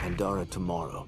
Pandora Tomorrow.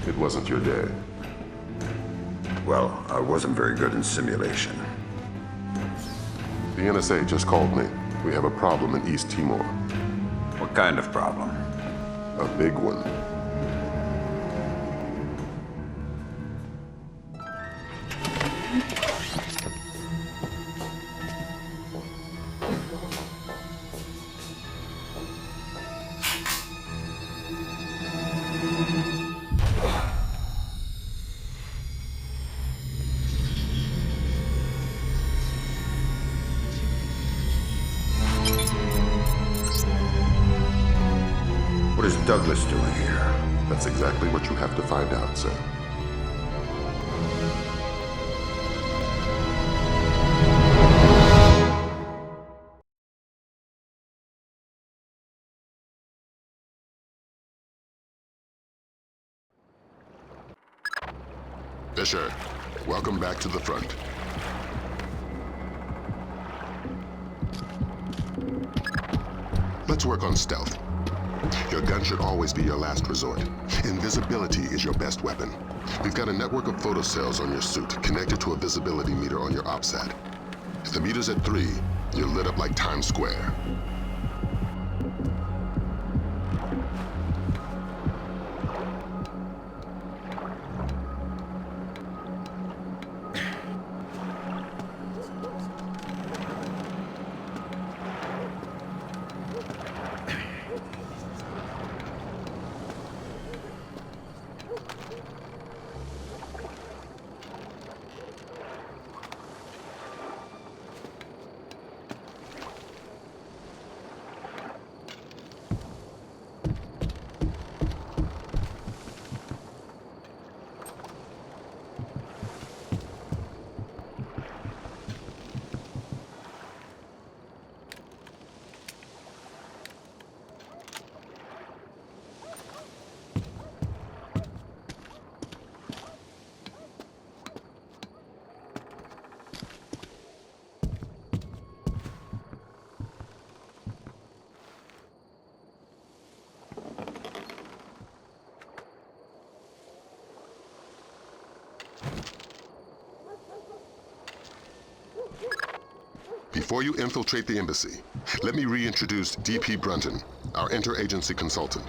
It wasn't your day. Well, I wasn't very good in simulation. The NSA just called me. We have a problem in East Timor. What kind of problem? A big one. What is Douglas doing here? That's exactly what you have to find out, sir. Fisher, welcome back to the front. Let's work on stealth. Your gun should always be your last resort. Invisibility is your best weapon. We've got a network of photocells on your suit connected to a visibility meter on your OPSAT. If the meter's at 3, you're lit up like Times Square. Before you infiltrate the embassy, let me reintroduce DP Brunton, our interagency consultant.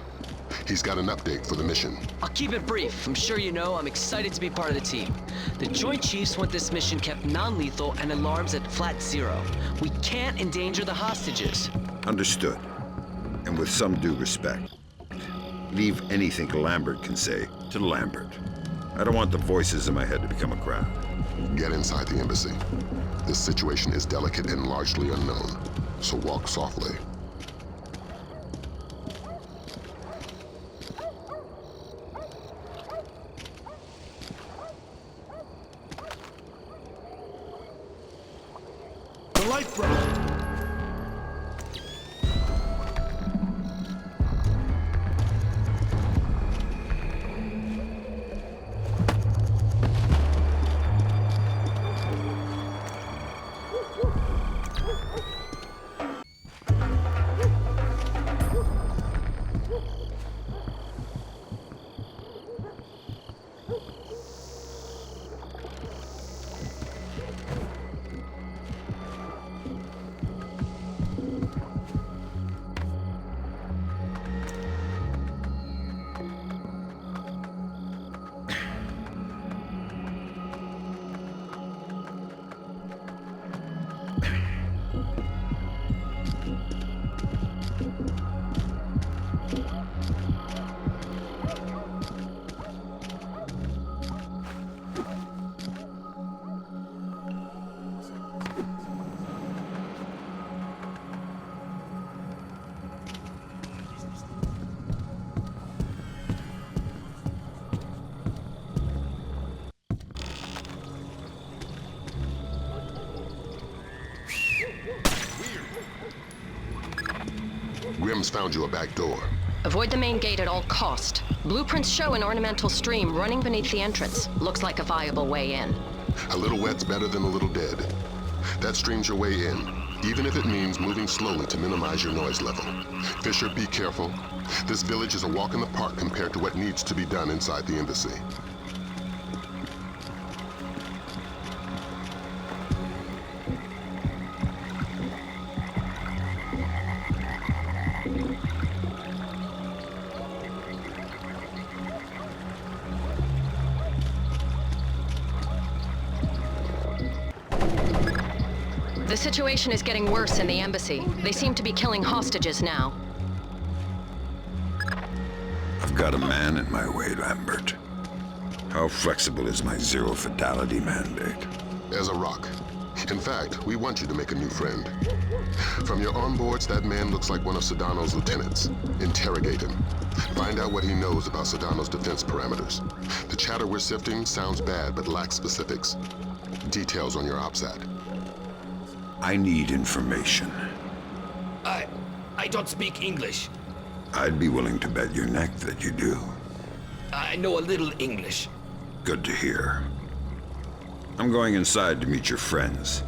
He's got an update for the mission. I'll keep it brief. I'm sure you know I'm excited to be part of the team. The Joint Chiefs want this mission kept non-lethal and alarms at flat 0. We can't endanger the hostages. Understood. And with some due respect. Leave anything Lambert can say to Lambert. I don't want the voices in my head to become a crowd. Get inside the embassy. This situation is delicate and largely unknown, so walk softly. found you a back door. Avoid the main gate at all cost. Blueprints show an ornamental stream running beneath the entrance. Looks like a viable way in. A little wet's better than a little dead. That stream's your way in, even if it means moving slowly to minimize your noise level. Fisher, be careful. This village is a walk in the park compared to what needs to be done inside the embassy. The situation is getting worse in the embassy. They seem to be killing hostages now. I've got a man in my way, Lambert. How flexible is my zero fatality mandate? As a rock. In fact, we want you to make a new friend. From your onboards, that man looks like one of Sedano's lieutenants. Interrogate him. Find out what he knows about Sedano's defense parameters. The chatter we're sifting sounds bad, but lacks specifics. Details on your OPSAT. I need information. I don't speak English. I'd be willing to bet your neck that you do. I know a little English. Good to hear. I'm going inside to meet your friends.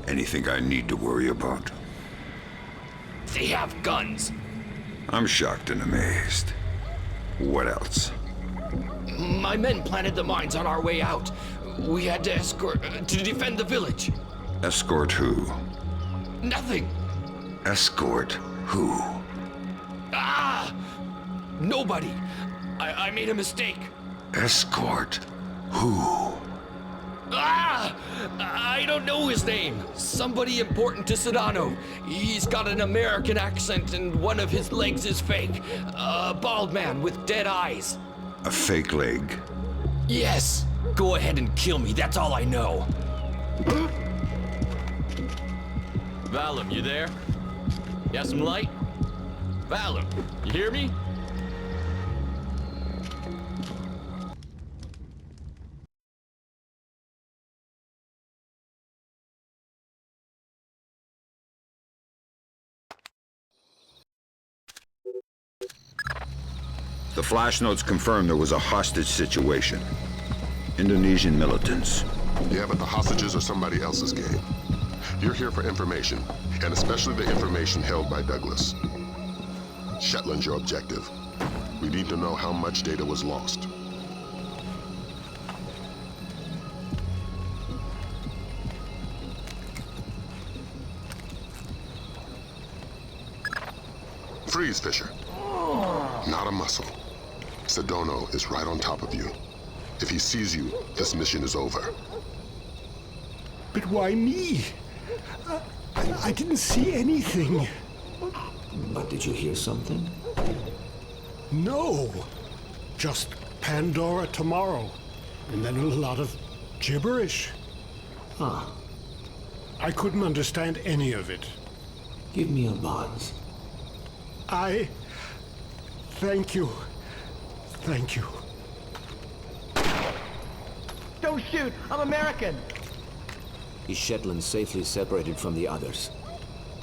Anything I need to worry about? They have guns. I'm shocked and amazed. What else? My men planted the mines on our way out. We had to escort to defend the village. Escort who? Nothing. Escort who? Nobody. I made a mistake. Escort who? I don't know his name. Somebody important to Sedano. He's got an American accent and one of his legs is fake. A bald man with dead eyes. A fake leg? Yes. Go ahead and kill me. That's all I know. Valum, you there? Got some light? Valum, you hear me? The flash notes confirm there was a hostage situation. Indonesian militants. Yeah, but the hostages are somebody else's game. You're here for information, and especially the information held by Douglas. Shetland's your objective. We need to know how much data was lost. Freeze, Fisher. Not a muscle. Sedano is right on top of you. If he sees you, this mission is over. But why me? I didn't see anything. But did you hear something? No. Just Pandora Tomorrow. And then a lot of gibberish. I couldn't understand any of it. Give me a buzz. Thank you. Thank you. Don't shoot! I'm American! Is Shetland safely separated from the others?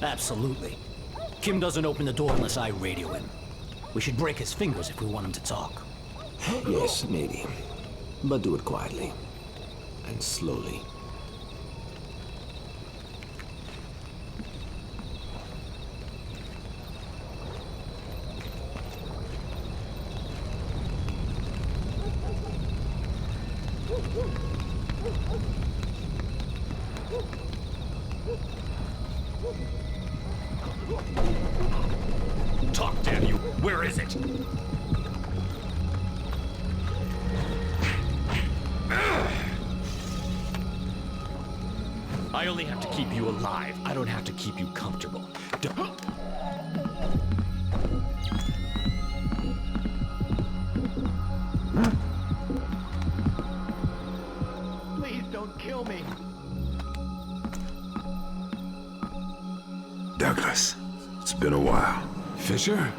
Absolutely. Kim doesn't open the door unless I radio him. We should break his fingers if we want him to talk. Yes, maybe. But do it quietly. And slowly. Talk, damn you! Where is it? I only have to keep you alive. I don't have to keep you comfortable. Please don't kill me! Douglas, it's been a while. Fisher?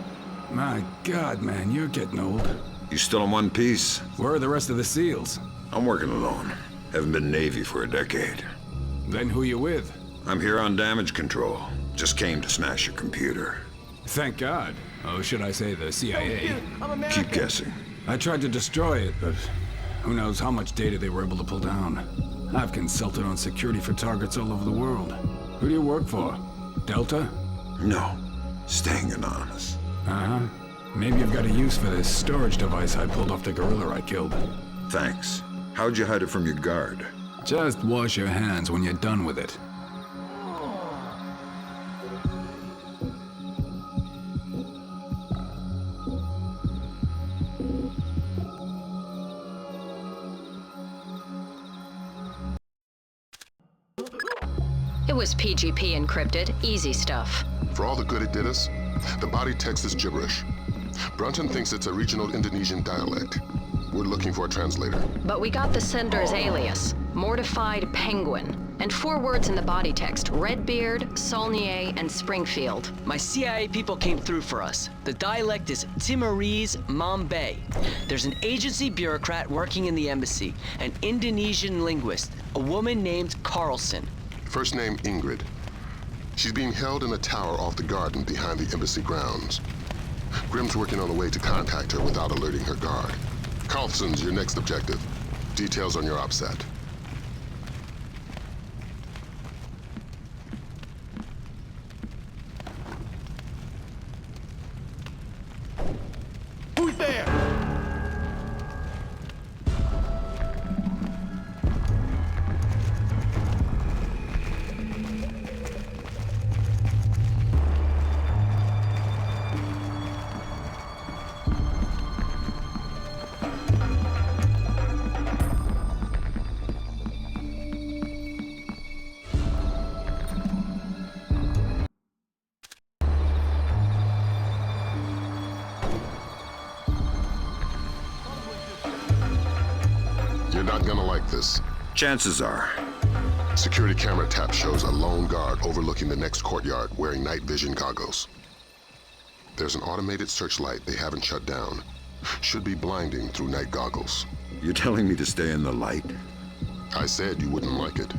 My God, man, you're getting old. You still in one piece? Where are the rest of the SEALs? I'm working alone. Haven't been Navy for a decade. Then who you with? I'm here on damage control. Just came to smash your computer. Thank God. Oh, should I say the CIA? Keep guessing. I tried to destroy it, but who knows how much data they were able to pull down. I've consulted on security for targets all over the world. Who do you work for? Delta? No. Staying anonymous. Uh-huh. Maybe you've got a use for this storage device I pulled off the gorilla I killed. Thanks. How'd you hide it from your guard? Just wash your hands when you're done with it. It was PGP encrypted, easy stuff. For all the good it did us, the body text is gibberish. Brunton thinks it's a regional Indonesian dialect. We're looking for a translator. But we got the sender's alias, Mortified Penguin, and 4 words in the body text: Redbeard, Saulnier, and Springfield. My CIA people came through for us. The dialect is Timorese Mambe. There's an agency bureaucrat working in the embassy, an Indonesian linguist, a woman named Carlson. First name Ingrid. She's being held in a tower off the garden behind the embassy grounds. Grimm's working on a way to contact her without alerting her guard. Carlson's your next objective. Details on your OPSAT. Who's there? You're not gonna like this. Chances are. Security camera tap shows a lone guard overlooking the next courtyard wearing night vision goggles. There's an automated searchlight they haven't shut down. Should be blinding through night goggles. You're telling me to stay in the light? I said you wouldn't like it.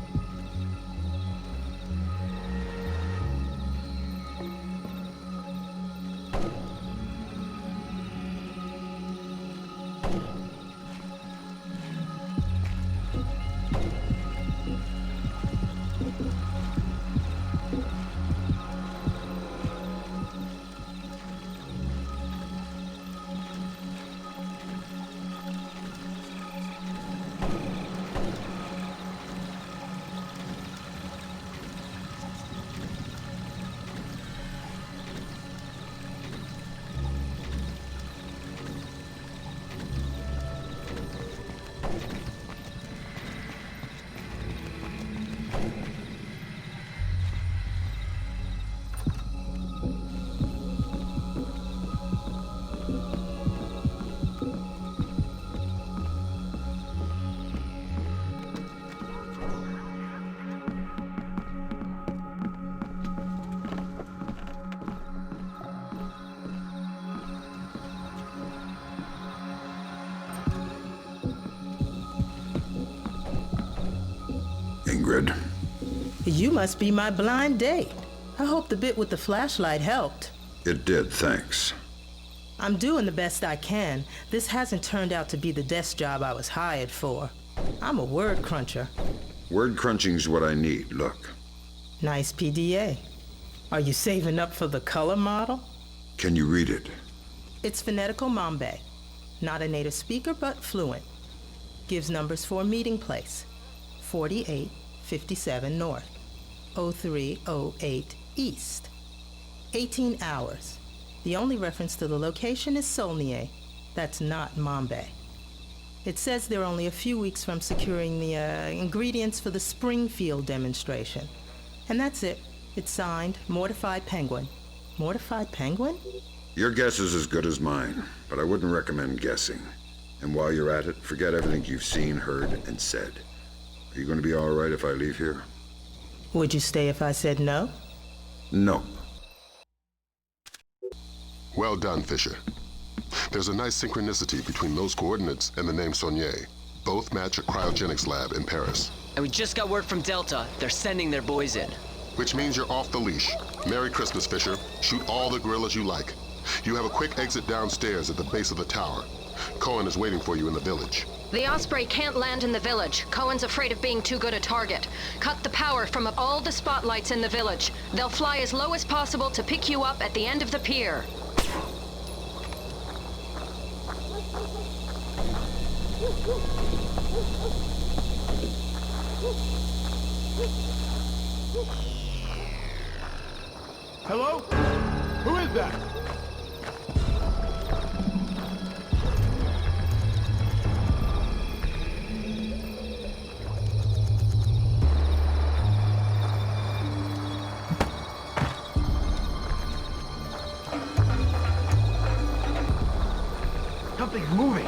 Ingrid. You must be my blind date. I hope the bit with the flashlight helped. It did, thanks. I'm doing the best I can. This hasn't turned out to be the desk job I was hired for. I'm a word cruncher. Word crunching's what I need, look. Nice PDA. Are you saving up for the color model? Can you read it? It's phonetical Mambe. Not a native speaker, but fluent. Gives numbers for a meeting place. 4857 North, 0308 East. 18 hours. The only reference to the location is Saulnier. That's not Mambe. It says they're only a few weeks from securing the ingredients for the Springfield demonstration. And that's it. It's signed, Mortified Penguin. Mortified Penguin? Your guess is as good as mine, but I wouldn't recommend guessing. And while you're at it, forget everything you've seen, heard, and said. Are you going to be all right if I leave here? Would you stay if I said no? Nope. Well done, Fisher. There's a nice synchronicity between those coordinates and the name Saulnier. Both match a cryogenics lab in Paris. And we just got word from Delta. They're sending their boys in. Which means you're off the leash. Merry Christmas, Fisher. Shoot all the gorillas you like. You have a quick exit downstairs at the base of the tower. Cohen is waiting for you in the village. The Osprey can't land in the village. Cohen's afraid of being too good a target. Cut the power from all the spotlights in the village. They'll fly as low as possible to pick you up at the end of the pier. Hello? Who is that? Something's moving.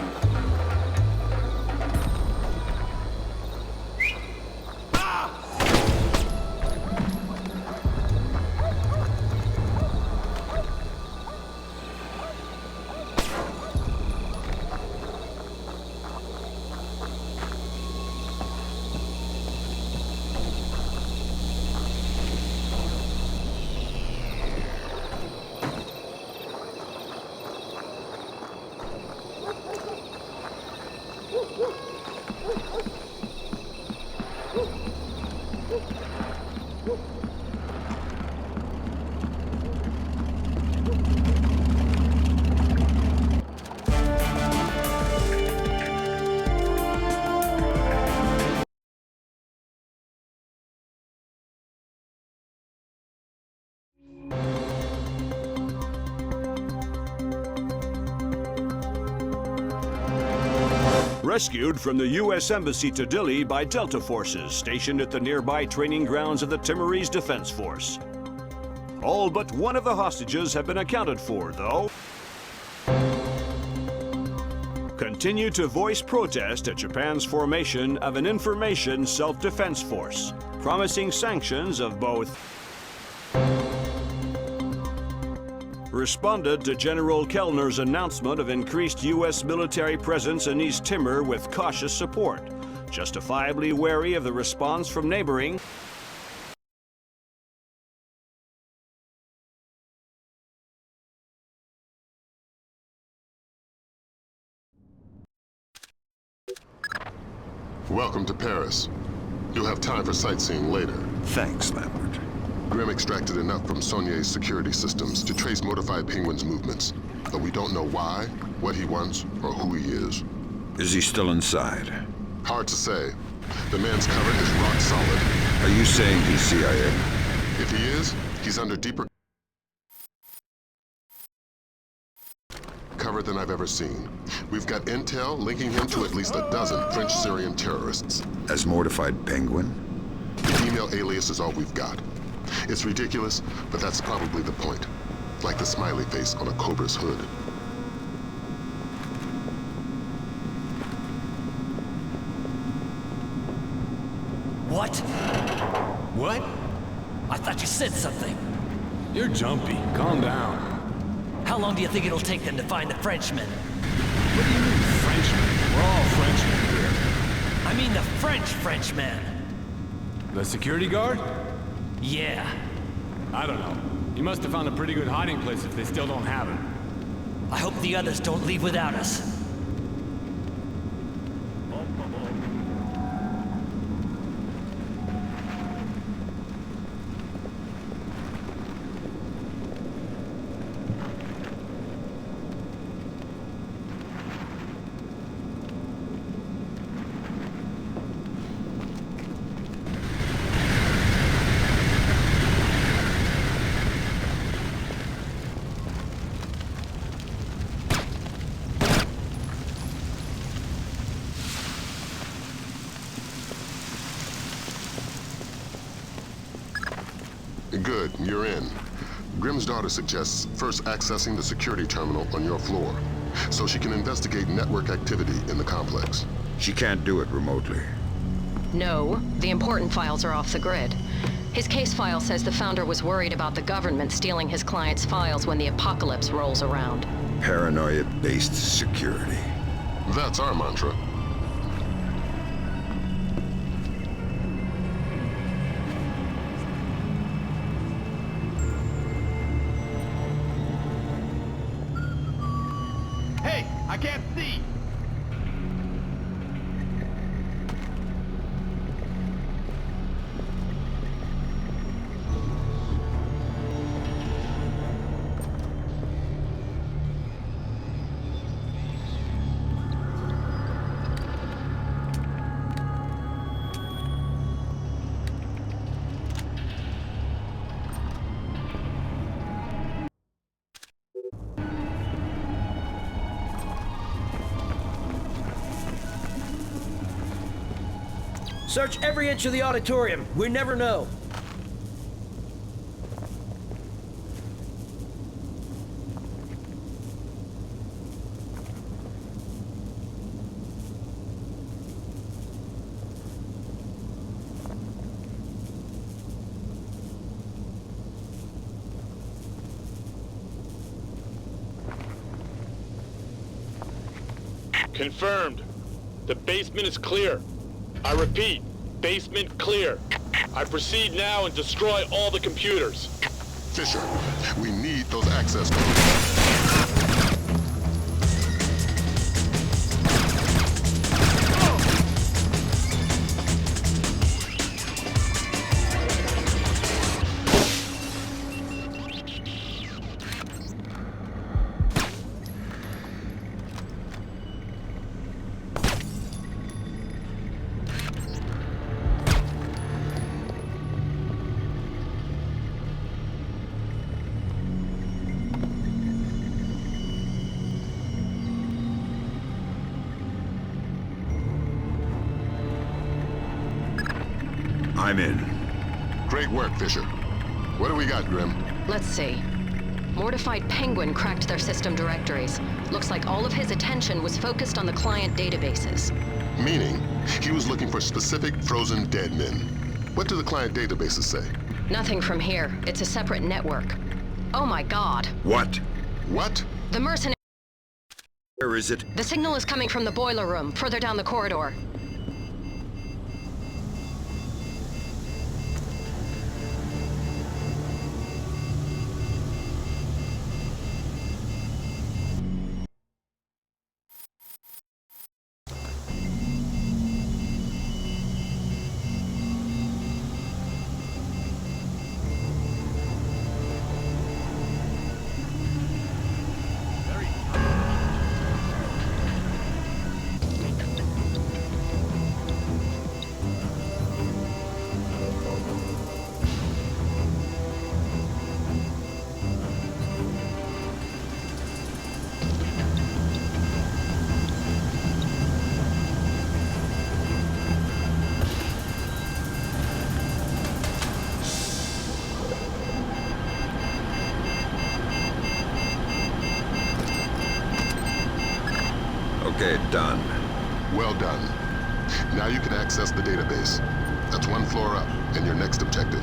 Rescued from the U.S. Embassy to Dili by Delta forces stationed at the nearby training grounds of the Timorese Defense Force. All but one of the hostages have been accounted for, though. Continue to voice protest at Japan's formation of an information self-defense force, promising sanctions of both. Responded to General Kellner's announcement of increased U.S. military presence in East Timor with cautious support, justifiably wary of the response from neighboring. Welcome to Paris. You'll have time for sightseeing later. Thanks, Lambert. Grim extracted enough from Saulnier's security systems to trace Mortified Penguin's movements, but we don't know why, what he wants, or who he is. Is he still inside? Hard to say. The man's cover is rock solid. Are you saying he's CIA? If he is, he's under deeper cover than I've ever seen. We've got intel linking him to at least a dozen French-Syrian terrorists. As Mortified Penguin? The female alias is all we've got. It's ridiculous, but that's probably the point. Like the smiley face on a cobra's hood. What? What? I thought you said something. You're jumpy. Calm down. How long do you think it'll take them to find the Frenchmen? What do you mean, Frenchmen? We're all Frenchmen here. I mean the Frenchman. The security guard? Yeah. I don't know. You must have found a pretty good hiding place if they still don't have him. I hope the others don't leave without us. Good, you're in. Grimm's daughter suggests first accessing the security terminal on your floor, so she can investigate network activity in the complex. She can't do it remotely. No, the important files are off the grid. His case file says the founder was worried about the government stealing his client's files when the apocalypse rolls around. Paranoia-based security. That's our mantra. Hey, I can't see! Search every inch of the auditorium. We never know. Confirmed. The basement is clear. I repeat, basement clear. I proceed now and destroy all the computers. Fisher, we need those access codes. I'm in. Great work, Fisher. What do we got, Grim? Let's see. Mortified Penguin cracked their system directories. Looks like all of his attention was focused on the client databases. Meaning, he was looking for specific frozen dead men. What do the client databases say? Nothing from here. It's a separate network. Oh my god. What? What? The mercenary... Where is it? The signal is coming from the boiler room, further down the corridor. Okay, done. Well done. Now you can access the database. That's one floor up, and your next objective.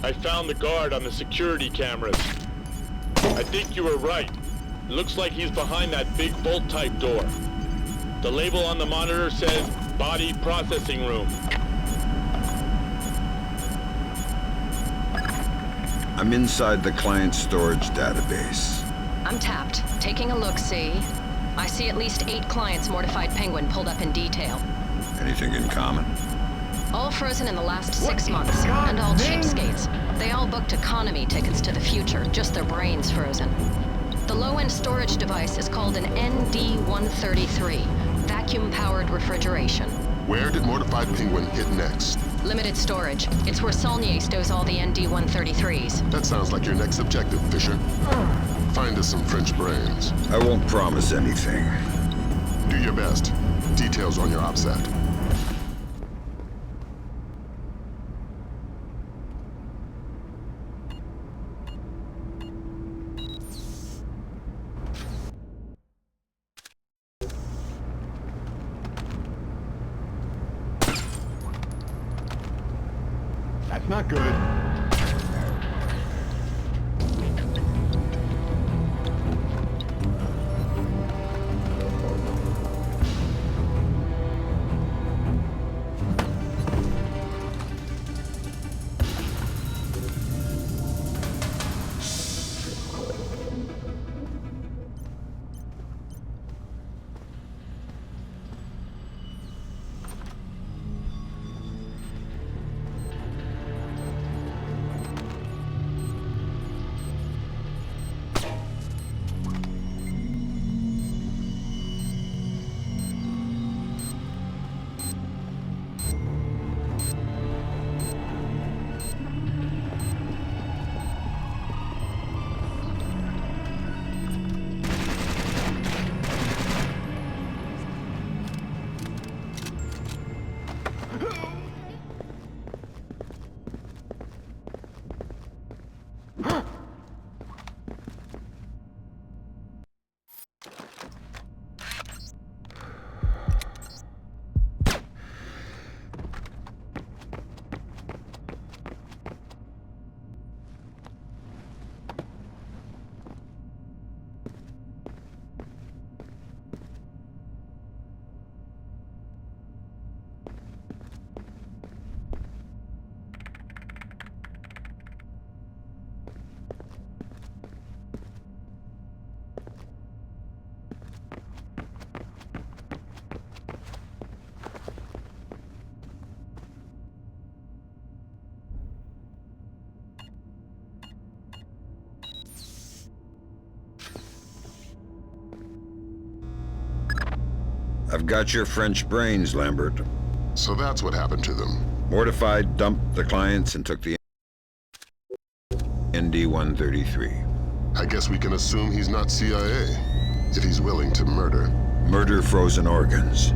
I found the guard on the security cameras. I think you were right. It looks like he's behind that big bolt-type door. The label on the monitor says Body processing room. I'm inside the client storage database. I'm tapped. Taking a look-see. I see at least 8 clients Mortified Penguin pulled up in detail. Anything in common? All frozen in the last 6 months, and all cheapskates. They all booked economy tickets to the future, just their brains frozen. The low-end storage device is called an ND-133, vacuum-powered refrigeration. Where did Mortified Penguin hit next? Limited storage. It's where Saulnier stows all the ND-133s. That sounds like your next objective, Fisher. Find us some French brains. I won't promise anything. Do your best. Details on your OPSAT. That's not good. I've got your French brains, Lambert. So that's what happened to them. Mortified dumped the clients and took the ND-133. I guess we can assume he's not CIA, if he's willing to murder. Murder frozen organs.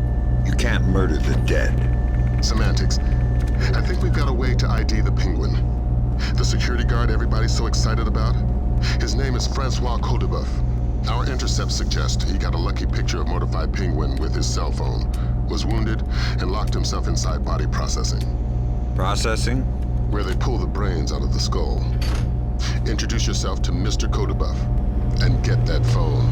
You can't murder the dead. Semantics. I think we've got a way to ID the Penguin. The security guard everybody's so excited about? His name is Francois Codebuff. Our intercepts suggest he got a lucky picture of Mortified Penguin with his cell phone, was wounded, and locked himself inside body processing. Processing? Where they pull the brains out of the skull. Introduce yourself to Mr. Codebuff, and get that phone.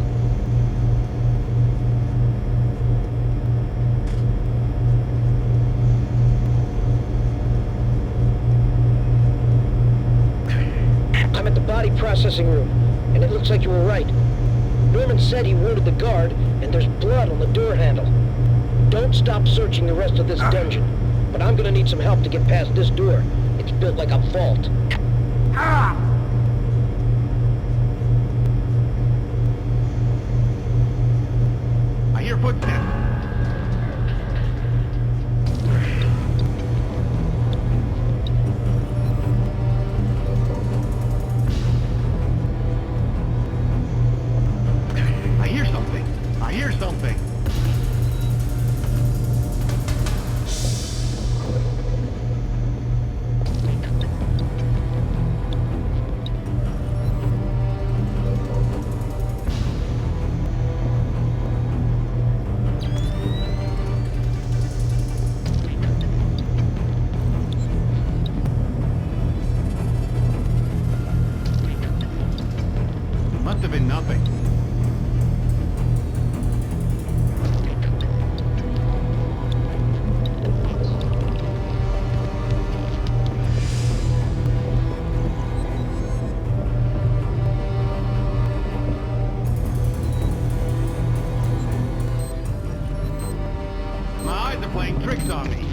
I'm at the body processing room, and it looks like you were right. Norman said he wounded the guard, and there's blood on the door handle. Don't stop searching the rest of this dungeon, but I'm gonna need some help to get past this door. It's built like a vault. I hear footsteps. I hear something. Must have been nothing. on me.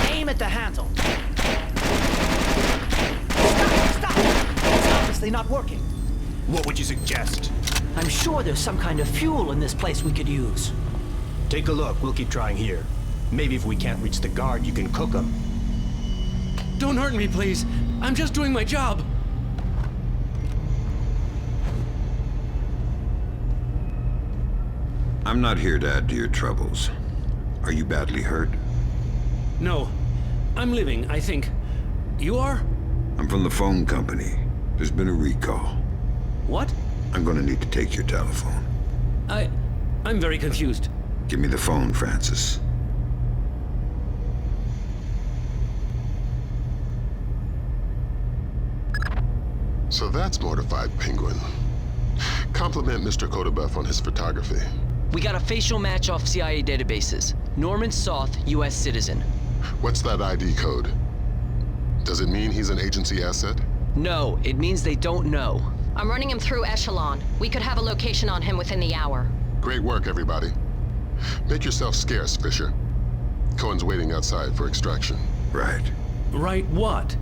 Aim at the handle. Stop! It's obviously not working. What would you suggest? I'm sure there's some kind of fuel in this place we could use. Take a look. We'll keep trying here. Maybe if we can't reach the guard, you can cook them. Don't hurt me, please. I'm just doing my job. I'm not here to add to your troubles. Are you badly hurt? No. I'm living, I think. You are? I'm from the phone company. There's been a recall. What? I'm gonna need to take your telephone. I'm very confused. Give me the phone, Francis. So that's Mortified Penguin. Compliment Mr. Kodebuff on his photography. We got a facial match off CIA databases. Norman Soth, U.S. citizen. What's that ID code? Does it mean he's an agency asset? No, it means they don't know. I'm running him through Echelon. We could have a location on him within the hour. Great work, everybody. Make yourself scarce, Fisher. Cohen's waiting outside for extraction. Right. Right what?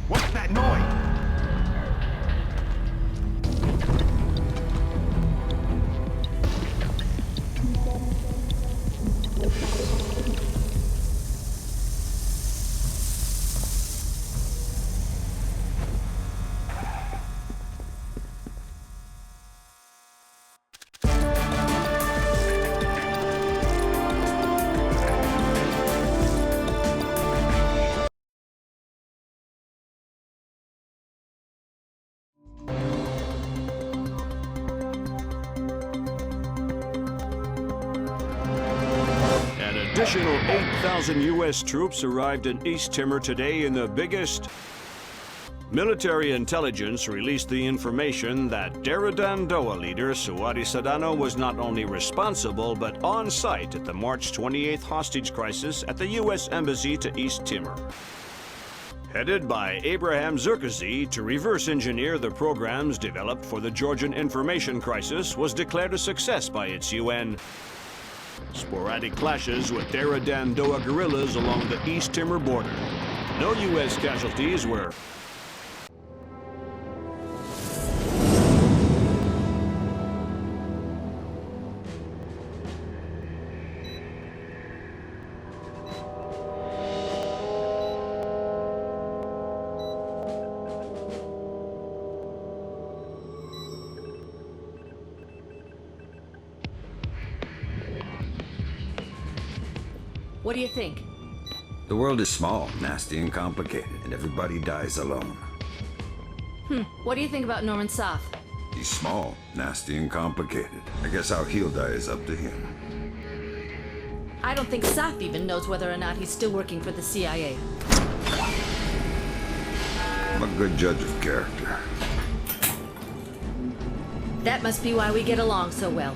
What's that noise? Additional 8,000 U.S. troops arrived in East Timor today in the biggest... Military intelligence released the information that Daradandoa leader Suwadi Sadano was not only responsible but on site at the March 28th hostage crisis at the U.S. Embassy to East Timor. Headed by Abraham Zerkazy to reverse engineer the programs developed for the Georgian information crisis was declared a success by its UN. Sporadic clashes with Daradandoa guerrillas along the East Timor border. No U.S. casualties were... What do you think? The world is small, nasty, and complicated, and everybody dies alone. What do you think about Norman Soth? He's small, nasty, and complicated. I guess how he'll die is up to him. I don't think Soth even knows whether or not he's still working for the CIA. I'm a good judge of character. That must be why we get along so well.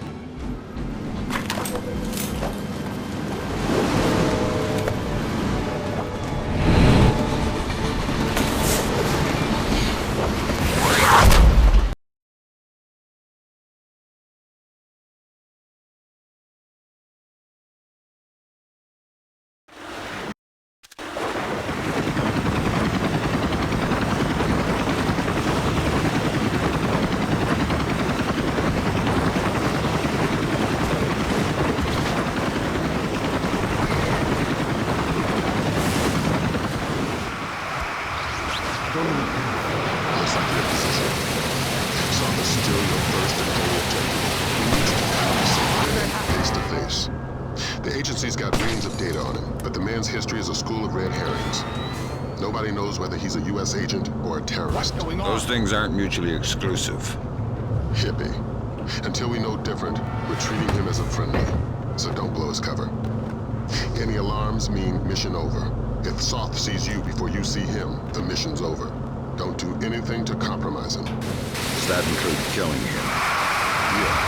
Nobody knows whether he's a U.S. agent or a terrorist. What's going on? Those things aren't mutually exclusive. Hippie. Until we know different, we're treating him as a friendly. So don't blow his cover. Any alarms mean mission over. If Soth sees you before you see him, the mission's over. Don't do anything to compromise him. Does that include killing him? Yeah.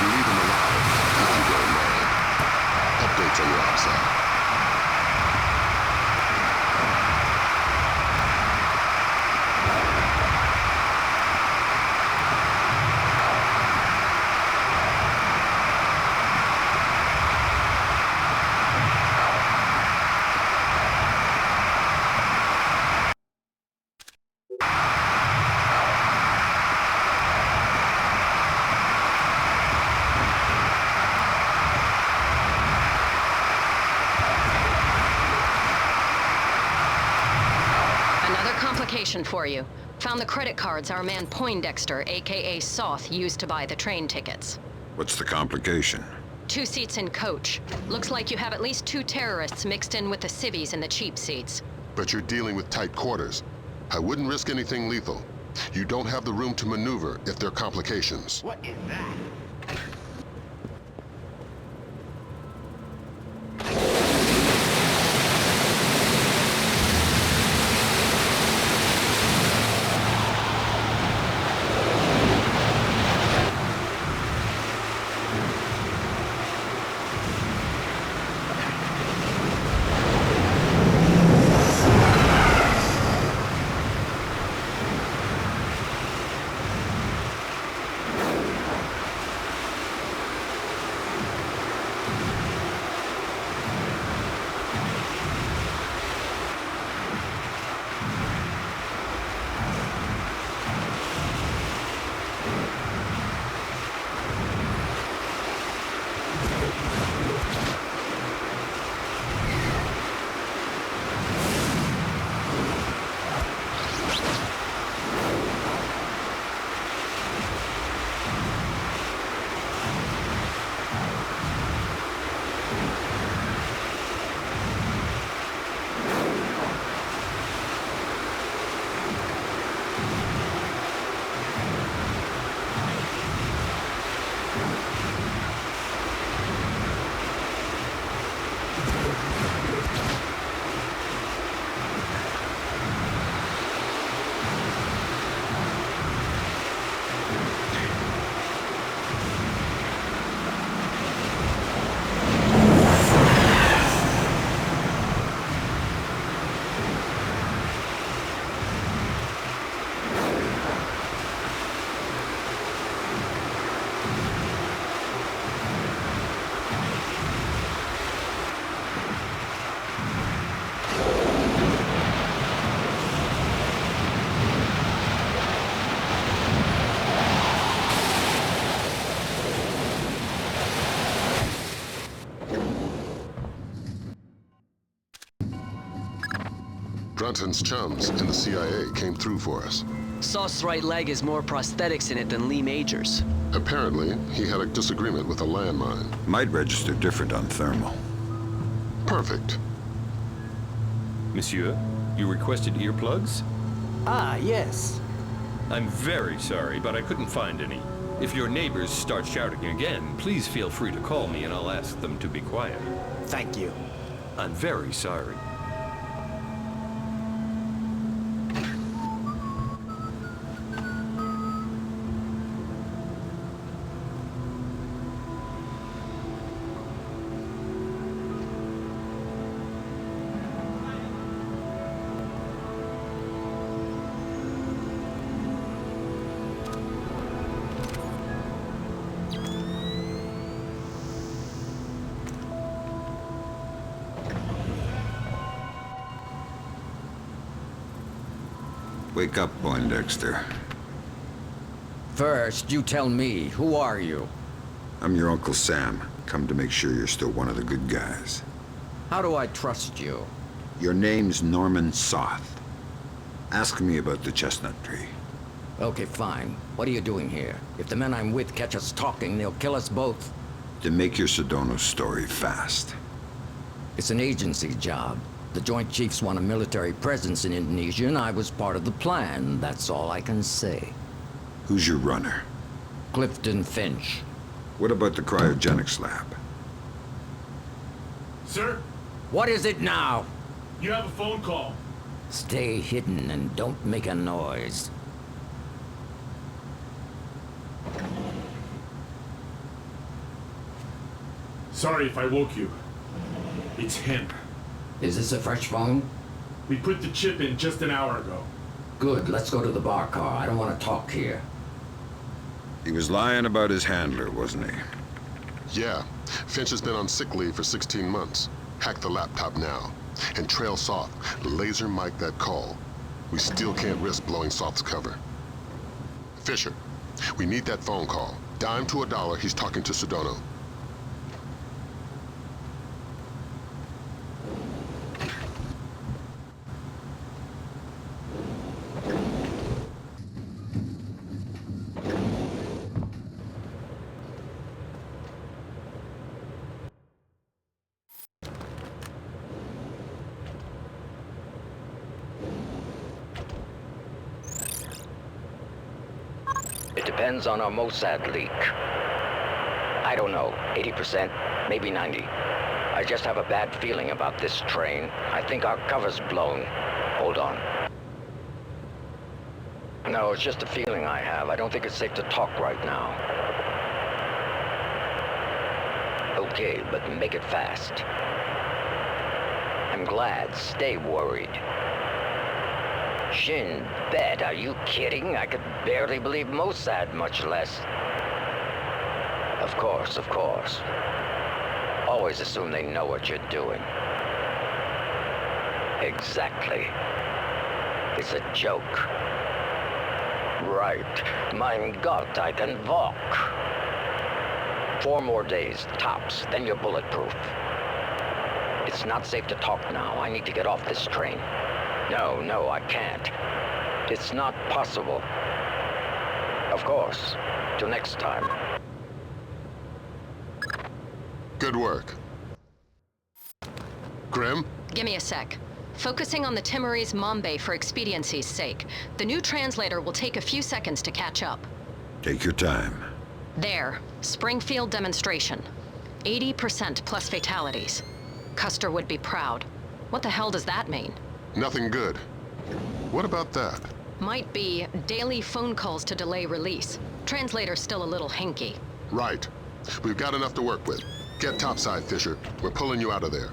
Leave him alive if you don't mind. Updates on your outside. For you. Found the credit cards our man Poindexter, aka Soth, used to buy the train tickets. What's the complication? 2 seats in coach. Looks like you have at least 2 terrorists mixed in with the civvies in the cheap seats. But you're dealing with tight quarters. I wouldn't risk anything lethal. You don't have the room to maneuver if there are complications. What is that? Brunton's chums in the CIA came through for us. Sauce's right leg has more prosthetics in it than Lee Major's. Apparently, he had a disagreement with a landmine. Might register different on thermal. Perfect. Monsieur, you requested earplugs? Ah, yes. I'm very sorry, but I couldn't find any. If your neighbors start shouting again, please feel free to call me and I'll ask them to be quiet. Thank you. I'm very sorry. Wake up, Poindexter. First, you tell me, who are you? I'm your Uncle Sam. Come to make sure you're still one of the good guys. How do I trust you? Your name's Norman Soth. Ask me about the chestnut tree. Okay, fine. What are you doing here? If the men I'm with catch us talking, they'll kill us both. Then make your Sedona story fast. It's an agency job. The Joint Chiefs want a military presence in Indonesia, and I was part of the plan. That's all I can say. Who's your runner? Clifton Finch. What about the Cryogenics lab? Sir? What is it now? You have a phone call. Stay hidden and don't make a noise. Sorry if I woke you. It's him. Is this a fresh phone? We put the chip in just an hour ago. Good, let's go to the bar car. I don't want to talk here. He was lying about his handler, wasn't he? Yeah. Finch has been on sick leave for 16 months. Hack the laptop now. And trail Soft. Laser mic that call. We still can't risk blowing Soft's cover. Fisher, we need that phone call. Dime to $1, he's talking to Sedona. It depends on our Mossad leak. I don't know, 80%, maybe 90. I just have a bad feeling about this train. I think our cover's blown. Hold on. No, it's just a feeling I have. I don't think it's safe to talk right now. Okay, but make it fast. I'm glad. Stay worried. Shin Bet, are you kidding? I could barely believe Mossad, much less. Of course, of course. Always assume they know what you're doing. Exactly. It's a joke. Right. Mein Gott, I can walk. 4 more days, tops, then you're bulletproof. It's not safe to talk now. I need to get off this train. No, I can't. It's not possible. Of course. Till next time. Good work. Grim? Give me a sec. Focusing on the Timorese Mambe for expediency's sake. The new translator will take a few seconds to catch up. Take your time. There. Springfield demonstration. 80% plus fatalities. Custer would be proud. What the hell does that mean? Nothing good. What about that? Might be daily phone calls to delay release. Translator's still a little hinky. Right. We've got enough to work with. Get topside, Fisher. We're pulling you out of there.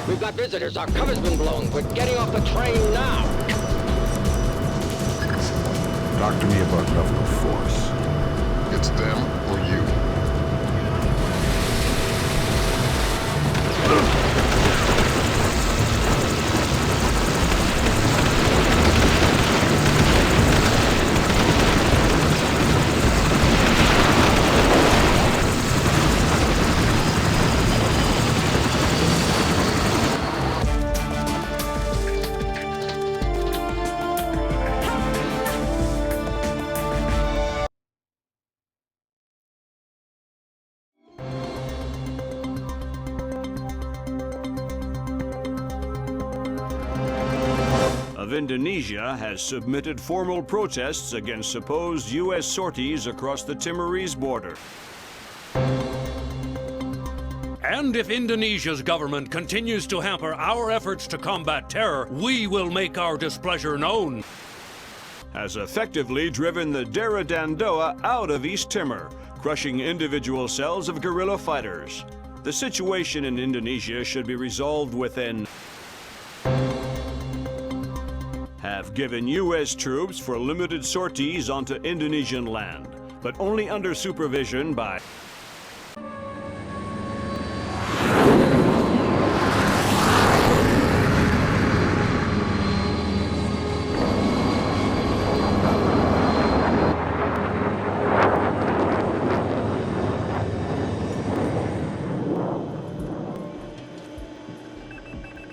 We've got visitors. Our cover's been blown. We're getting off the train now. Talk to me about level of force. It's them or you. Of Indonesia has submitted formal protests against supposed U.S. sorties across the Timorese border. And if Indonesia's government continues to hamper our efforts to combat terror, we will make our displeasure known. Has effectively driven the Dera Dandoa out of East Timor, crushing individual cells of guerrilla fighters. The situation in Indonesia should be resolved within. Have given U.S. troops for limited sorties onto Indonesian land, but only under supervision by.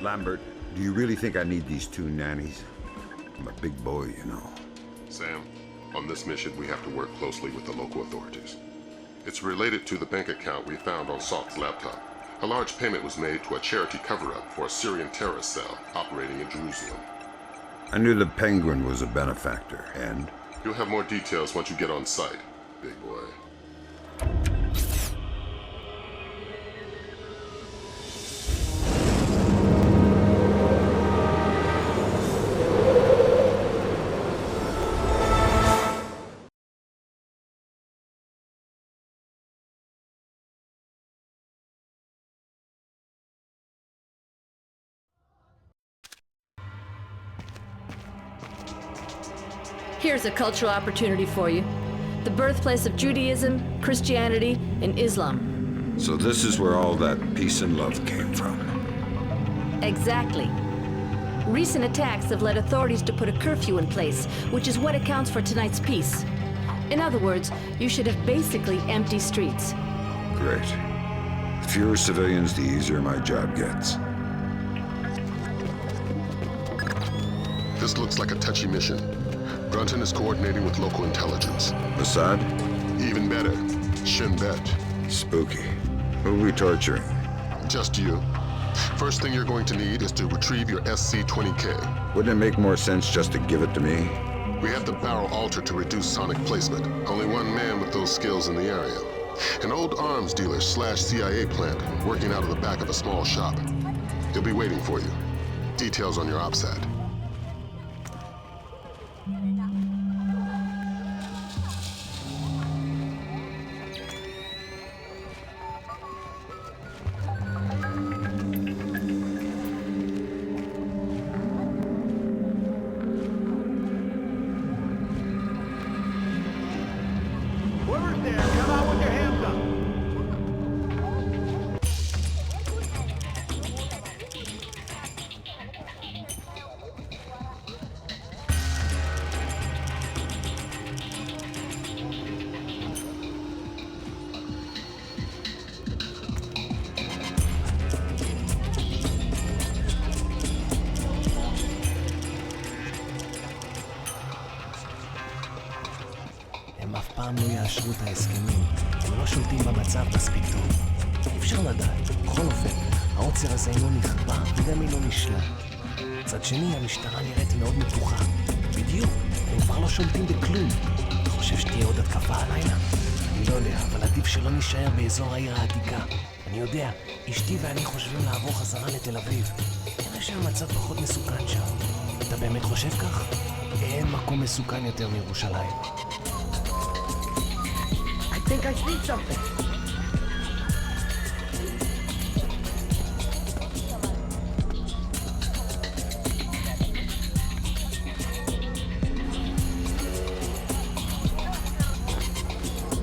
Lambert, do you really think I need these 2 nannies? I'm a big boy, you know. Sam, on this mission, we have to work closely with the local authorities. It's related to the bank account we found on Salt's laptop. A large payment was made to a charity cover-up for a Syrian terrorist cell operating in Jerusalem. I knew the Penguin was a benefactor, and? You'll have more details once you get on site, big boy. Here's a cultural opportunity for you. The birthplace of Judaism, Christianity, and Islam. So this is where all that peace and love came from. Exactly. Recent attacks have led authorities to put a curfew in place, which is what accounts for tonight's peace. In other words, you should have basically empty streets. Great. The fewer civilians, the easier my job gets. This looks like a touchy mission. Brunton is coordinating with local intelligence. Mossad? Even better. Shin Bet. Spooky. Who are we torturing? Just you. First thing you're going to need is to retrieve your SC-20K. Wouldn't it make more sense just to give it to me? We have the barrel altered to reduce sonic placement. Only one man with those skills in the area. An old arms dealer / CIA plant working out of the back of a small shop. He'll be waiting for you. Details on your OPSAT. הם אף פעם לא יאשרו את ההסכמים. הם לא שולטים במצב מספיק טוב. אי אפשר לדעת. בכל אופן, העוצר הזה אינו נכבה וגם אינו נשלט. מצד שני, המשטרה נראית מאוד מתוחה. בדיוק, הם כבר לא שולטים בכלום. אתה חושב שתהיה עוד התקפה הלילה? אני לא יודע, אבל עדיף שלא נשאר באזור העיר העתיקה. אני יודע, אשתי ואני חושבים לעבור חזרה לתל אביב. נראה שהמצב פחות מסוכן שם. אתה באמת חושב כך? אין מקום מסוכן יותר מירושלים. I think I see something.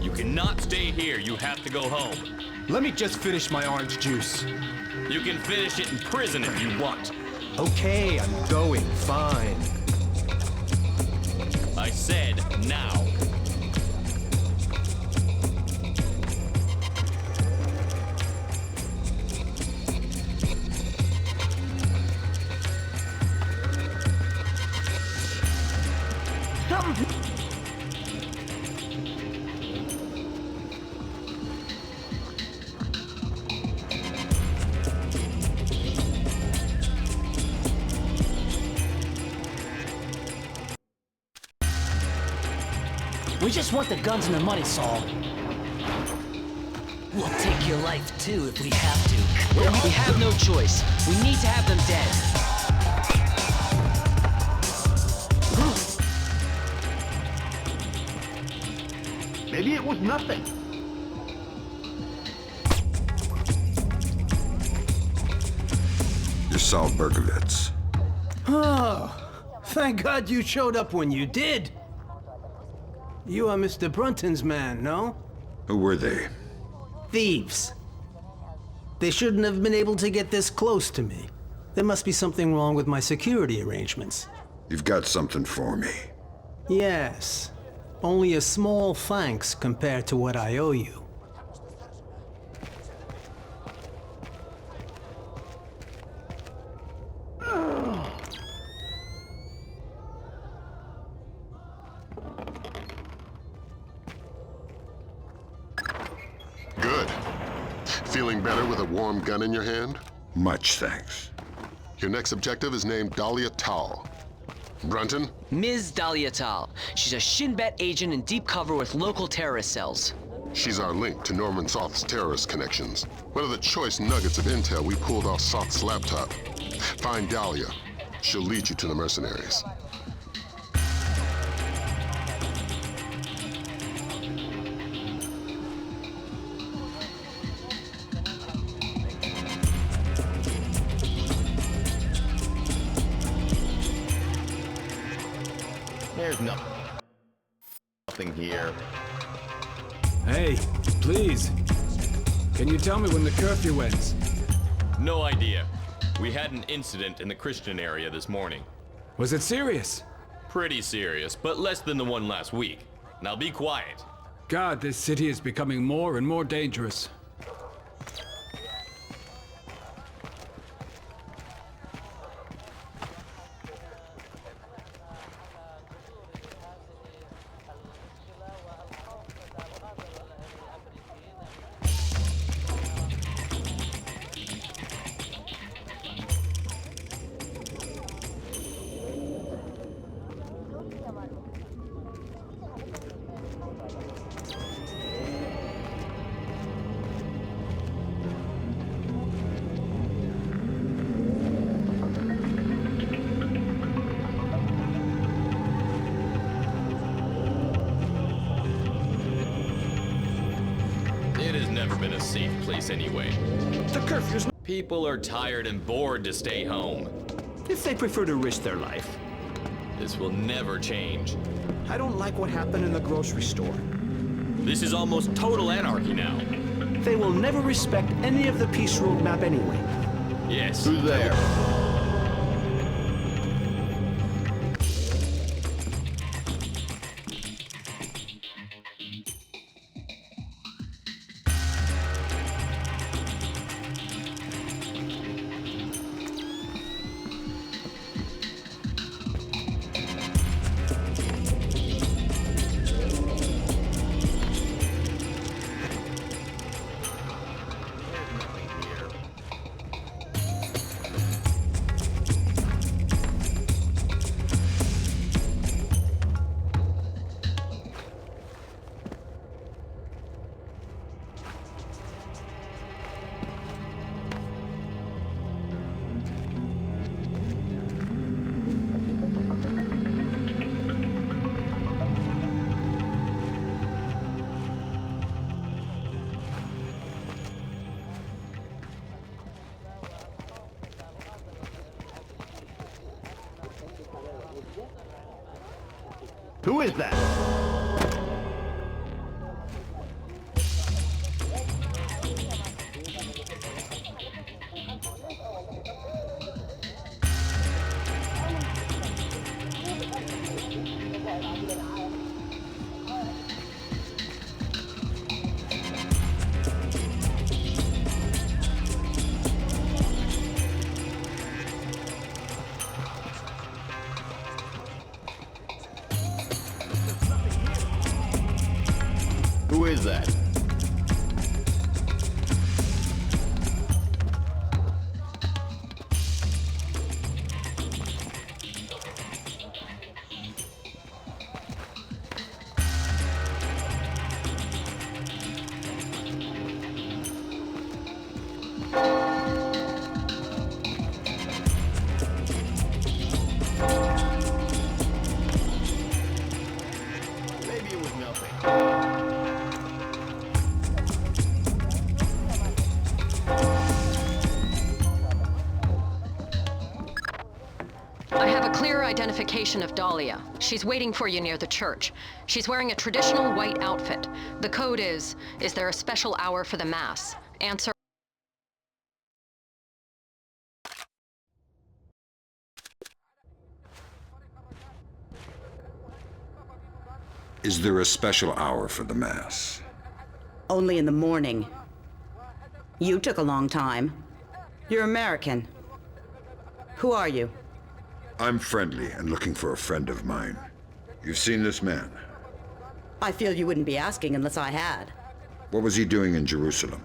You cannot stay here. You have to go home. Let me just finish my orange juice. You can finish it in prison if you want. Okay, I'm going. Fine. I said now. We just want the guns and the money, Saul. We'll take your life too if we have to. We have no choice. We need to have them dead. Maybe it was nothing. You're Saul Berkovitz. Oh, thank God you showed up when you did. You are Mr. Brunton's man, no? Who were they? Thieves. They shouldn't have been able to get this close to me. There must be something wrong with my security arrangements. You've got something for me. Yes. Only a small thanks compared to what I owe you. Feeling better with a warm gun in your hand? Much thanks. Your next objective is named Dahlia Tal. Brunton? Ms. Dahlia Tal. She's a Shin Bet agent in deep cover with local terrorist cells. She's our link to Norman Soth's terrorist connections. One of the choice nuggets of intel we pulled off Soth's laptop. Find Dahlia. She'll lead you to the mercenaries. There's nothing here. Hey, please. Can you tell me when the curfew ends? No idea. We had an incident in the Christian area this morning. Was it serious? Pretty serious, but less than the one last week. Now be quiet. God, this city is becoming more and more dangerous. Been a safe place anyway. The curfew's... People are tired and bored to stay home. If they prefer to risk their life. This will never change. I don't like what happened in the grocery store. This is almost total anarchy now. They will never respect any of the peace roadmap anyway. Yes. Who's there? Who is that? Who is that? Maybe it was nothing. I have a clear identification of Dahlia. She's waiting for you near the church. She's wearing a traditional white outfit. The code is there a special hour for the Mass? Answer. Is there a special hour for the Mass? Only in the morning. You took a long time. You're American. Who are you? I'm friendly and looking for a friend of mine. You've seen this man? I feel you wouldn't be asking unless I had. What was he doing in Jerusalem?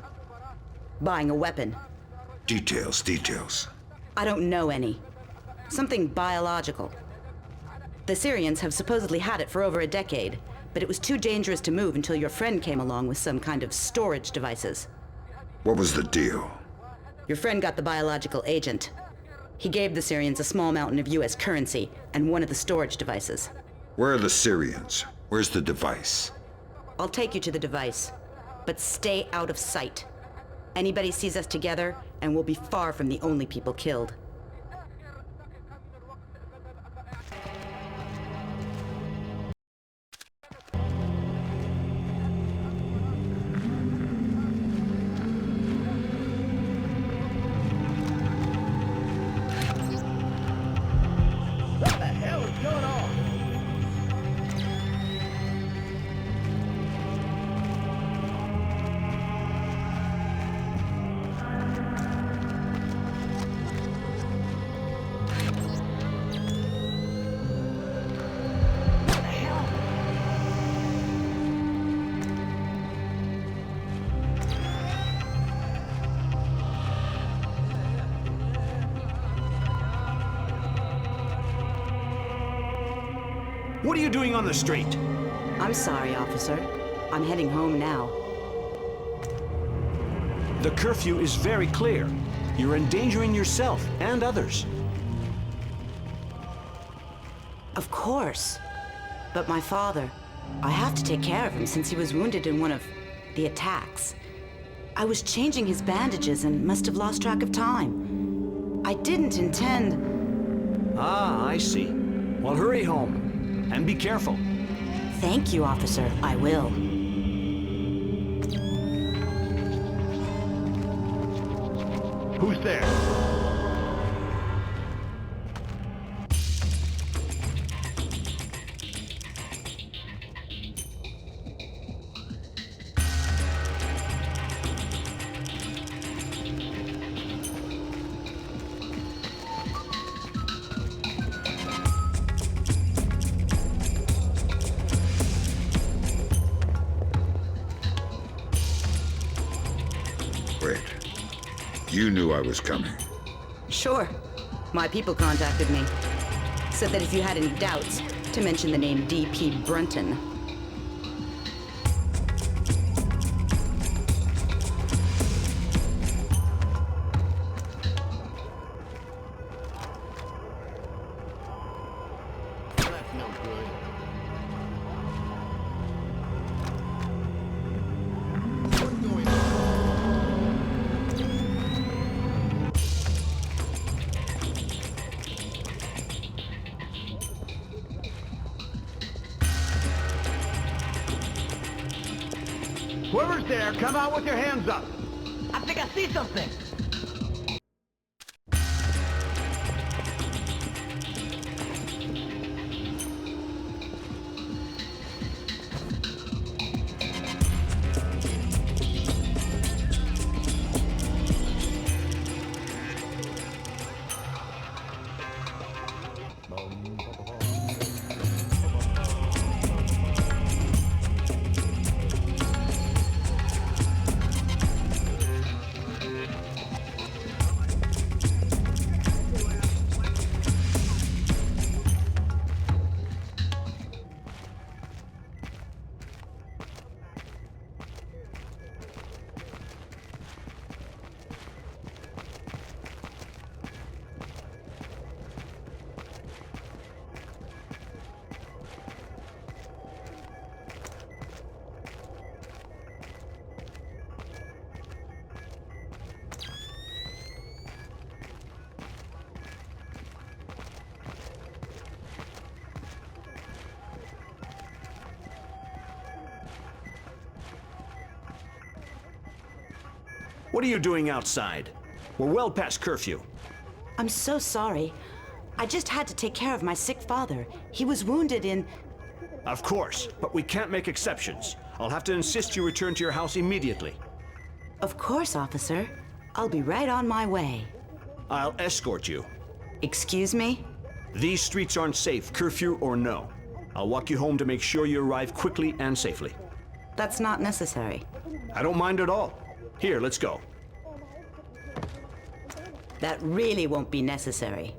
Buying a weapon. Details. I don't know any. Something biological. The Syrians have supposedly had it for over a decade, but it was too dangerous to move until your friend came along with some kind of storage devices. What was the deal? Your friend got the biological agent. He gave the Syrians a small mountain of US currency and one of the storage devices. Where are the Syrians? Where's the device? I'll take you to the device, but stay out of sight. Anybody sees us together, and we'll be far from the only people killed. What the hell is going on? What are you doing on the street? I'm sorry, officer. I'm heading home now. The curfew is very clear. You're endangering yourself and others. Of course. But my father, I have to take care of him since he was wounded in one of the attacks. I was changing his bandages and must have lost track of time. I didn't intend... Ah, I see. Well, hurry home. And be careful. Thank you, officer. I will. Who's there? Wait. You knew I was coming. Sure. My people contacted me. Said that if you had any doubts, to mention the name D.P. Brunton. That's no good. What's going on? Whoever's there, come out with your hands up. I think I see something. What are you doing outside? We're well past curfew. I'm so sorry. I just had to take care of my sick father. He was wounded in... Of course, but we can't make exceptions. I'll have to insist you return to your house immediately. Of course, officer. I'll be right on my way. I'll escort you. Excuse me? These streets aren't safe, curfew or no. I'll walk you home to make sure you arrive quickly and safely. That's not necessary. I don't mind at all. Here, let's go. That really won't be necessary.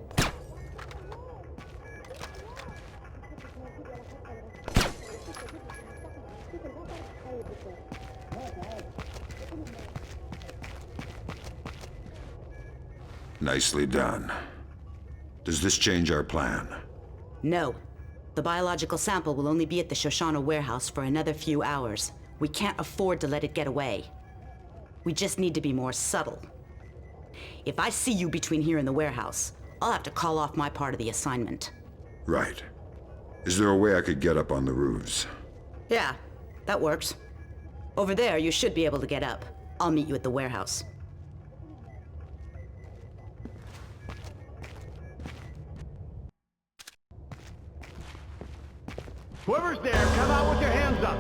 Nicely done. Does this change our plan? No. The biological sample will only be at the Shoshana warehouse for another few hours. We can't afford to let it get away. We just need to be more subtle. If I see you between here and the warehouse, I'll have to call off my part of the assignment. Right. Is there a way I could get up on the roofs? Yeah, that works. Over there, you should be able to get up. I'll meet you at the warehouse. Whoever's there, come out with your hands up.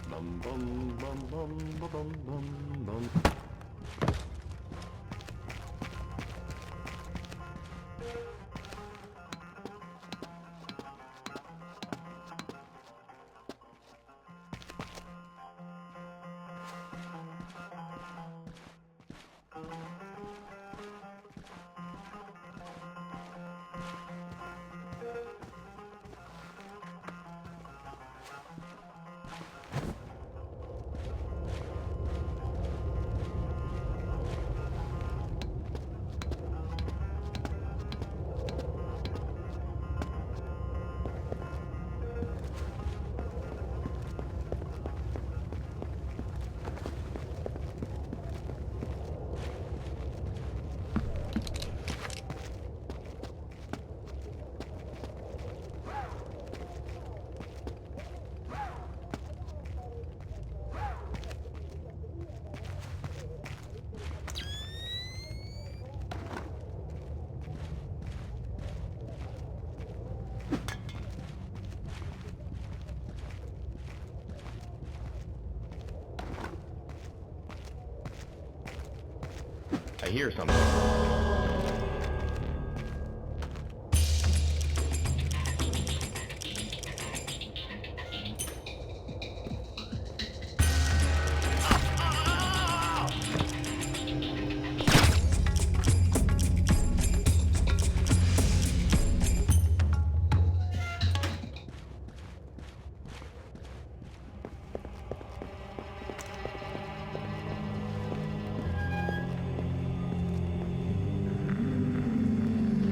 Bum bum bum bum bum bum bum. I hear something.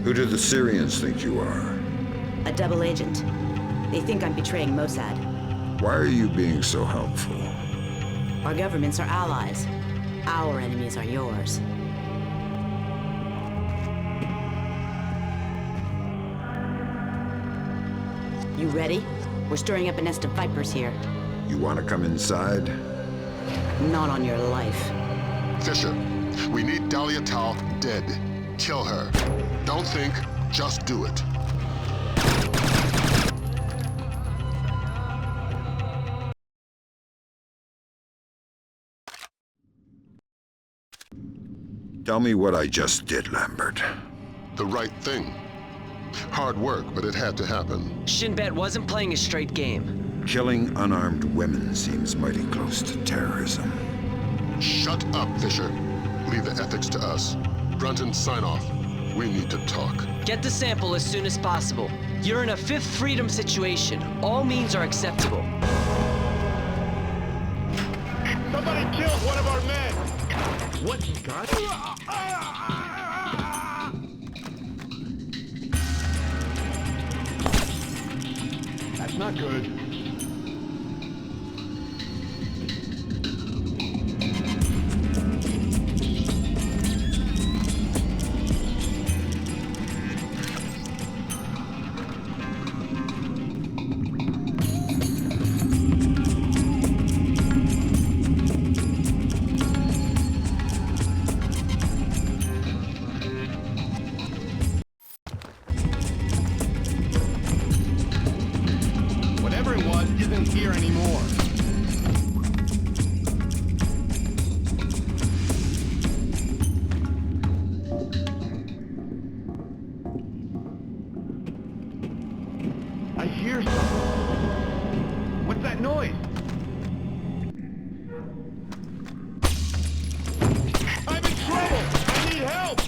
Who do the Syrians think you are? A double agent. They think I'm betraying Mossad. Why are you being so helpful? Our governments are allies. Our enemies are yours. You ready? We're stirring up a nest of vipers here. You want to come inside? Not on your life. Fisher, we need Dahlia Tal dead. Kill her. Don't think, just do it. Tell me what I just did, Lambert. The right thing. Hard work, but it had to happen. Shinbet wasn't playing a straight game. Killing unarmed women seems mighty close to terrorism. Shut up, Fisher. Leave the ethics to us. Brunton, sign off. We need to talk. Get the sample as soon as possible. You're in a Fifth Freedom situation. All means are acceptable. Somebody killed one of our men! What? God? That's not good. Whatever I hear something. What's that noise? I'm in trouble! I need help!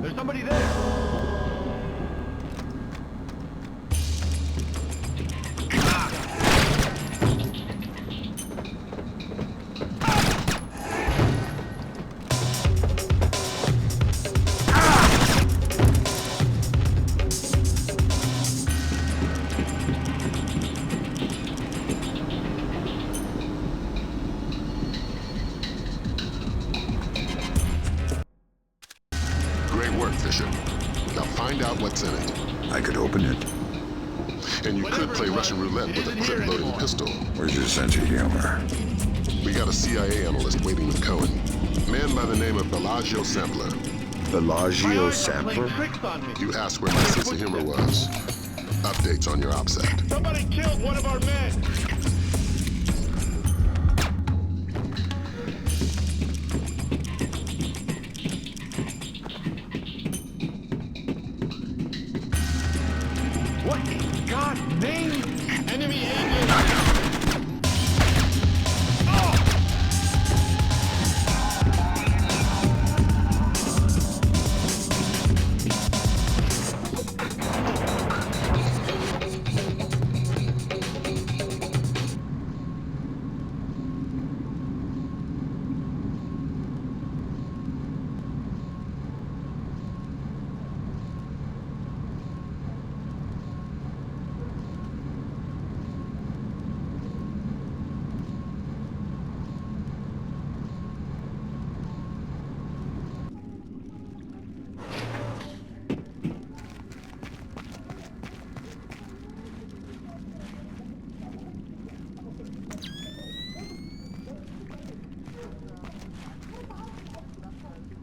There's somebody there! What's in it? I could open it. And you could play Russian roulette with a clip-loading pistol. Where's your sense of humor? We got a CIA analyst waiting with Cohen. Man by the name of Bellagio Sampler. Bellagio Sampler? You asked where my sense of humor was. Updates on your OPSAT. Somebody killed one of our men! What in God's name? Enemy alien!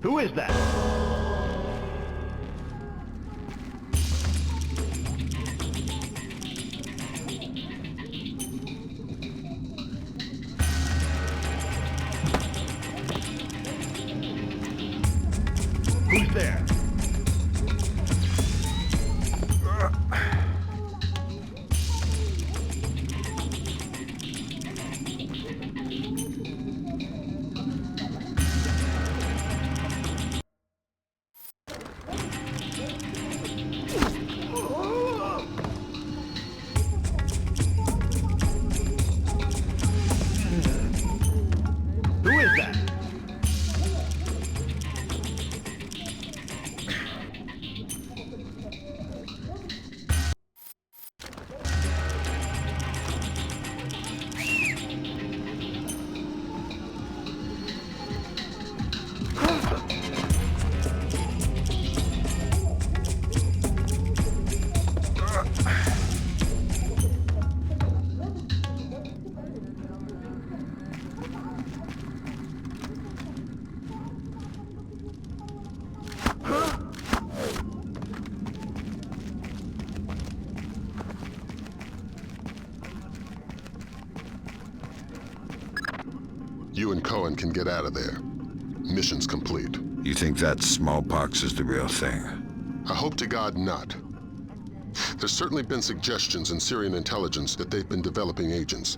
Who is that? Who's there? and Cohen can get out of there. Mission's complete. You think that smallpox is the real thing? I hope to God not. There's certainly been suggestions in Syrian intelligence that they've been developing agents.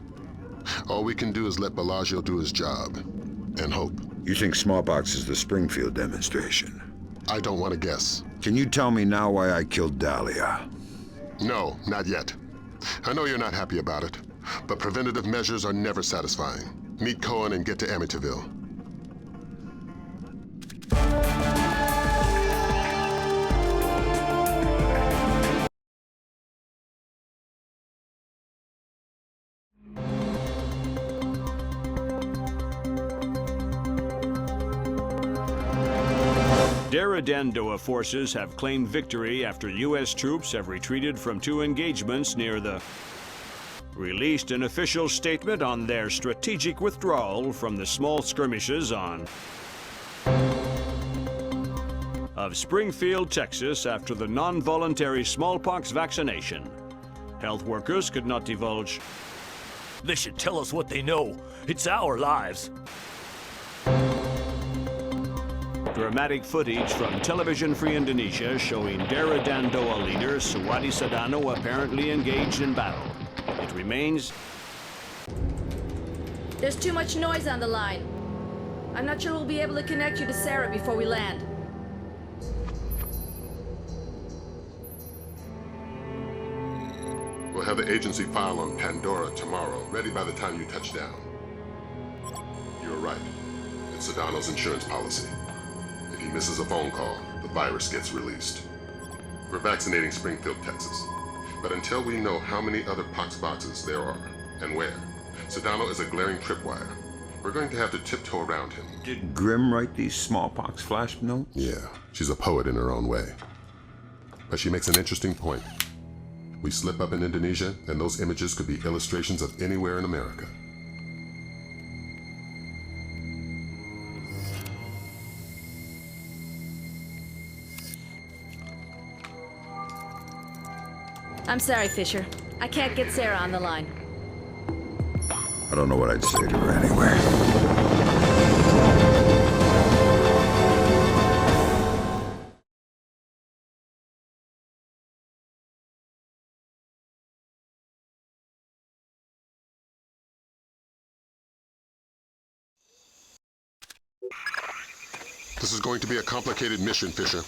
All we can do is let Bellagio do his job, and hope. You think smallpox is the Springfield demonstration? I don't want to guess. Can you tell me now why I killed Dahlia? No, not yet. I know you're not happy about it, but preventative measures are never satisfying. Meet Cohen and get to Amityville. Dandoa forces have claimed victory after U.S. troops have retreated from 2 engagements near the... released an official statement on their strategic withdrawal from the small skirmishes on... of Springfield, Texas after the non-voluntary smallpox vaccination. Health workers could not divulge... They should tell us what they know. It's our lives. Dramatic footage from Television Free Indonesia showing Dara Dandoa leader Suwadi Sadano apparently engaged in battle. It remains... There's too much noise on the line. I'm not sure we'll be able to connect you to Sarah before we land. We'll have the agency file on Pandora Tomorrow, ready by the time you touch down. You're right. It's Sedano's insurance policy. If he misses a phone call, the virus gets released. We're vaccinating Springfield, Texas. But until we know how many other pox boxes there are, and where, Sedano is a glaring tripwire. We're going to have to tiptoe around him. Did Grimm write these smallpox flash notes? Yeah, she's a poet in her own way. But she makes an interesting point. We slip up in Indonesia, and those images could be illustrations of anywhere in America. I'm sorry, Fisher. I can't get Sarah on the line. I don't know what I'd say to her anyway. This is going to be a complicated mission, Fisher.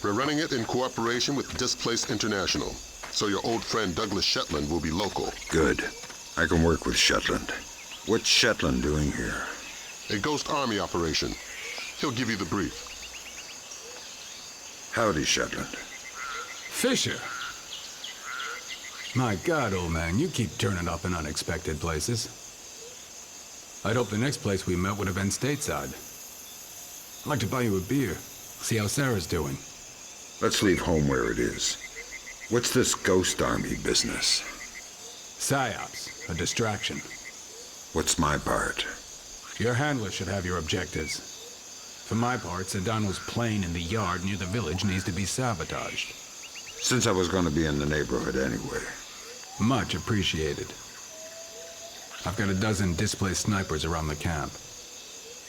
We're running it in cooperation with Displaced International, so your old friend Douglas Shetland will be local. Good. I can work with Shetland. What's Shetland doing here? A Ghost Army operation. He'll give you the brief. Howdy, Shetland. Fisher! My God, old man, you keep turning up in unexpected places. I'd hoped the next place we met would have been stateside. I'd like to buy you a beer, see how Sarah's doing. Let's leave home where it is. What's this Ghost Army business? PSYOPs, a distraction. What's my part? Your handler should have your objectives. For my part, Sedano's plane in the yard near the village needs to be sabotaged. Since I was going to be in the neighborhood anyway. Much appreciated. I've got a dozen displaced snipers around the camp.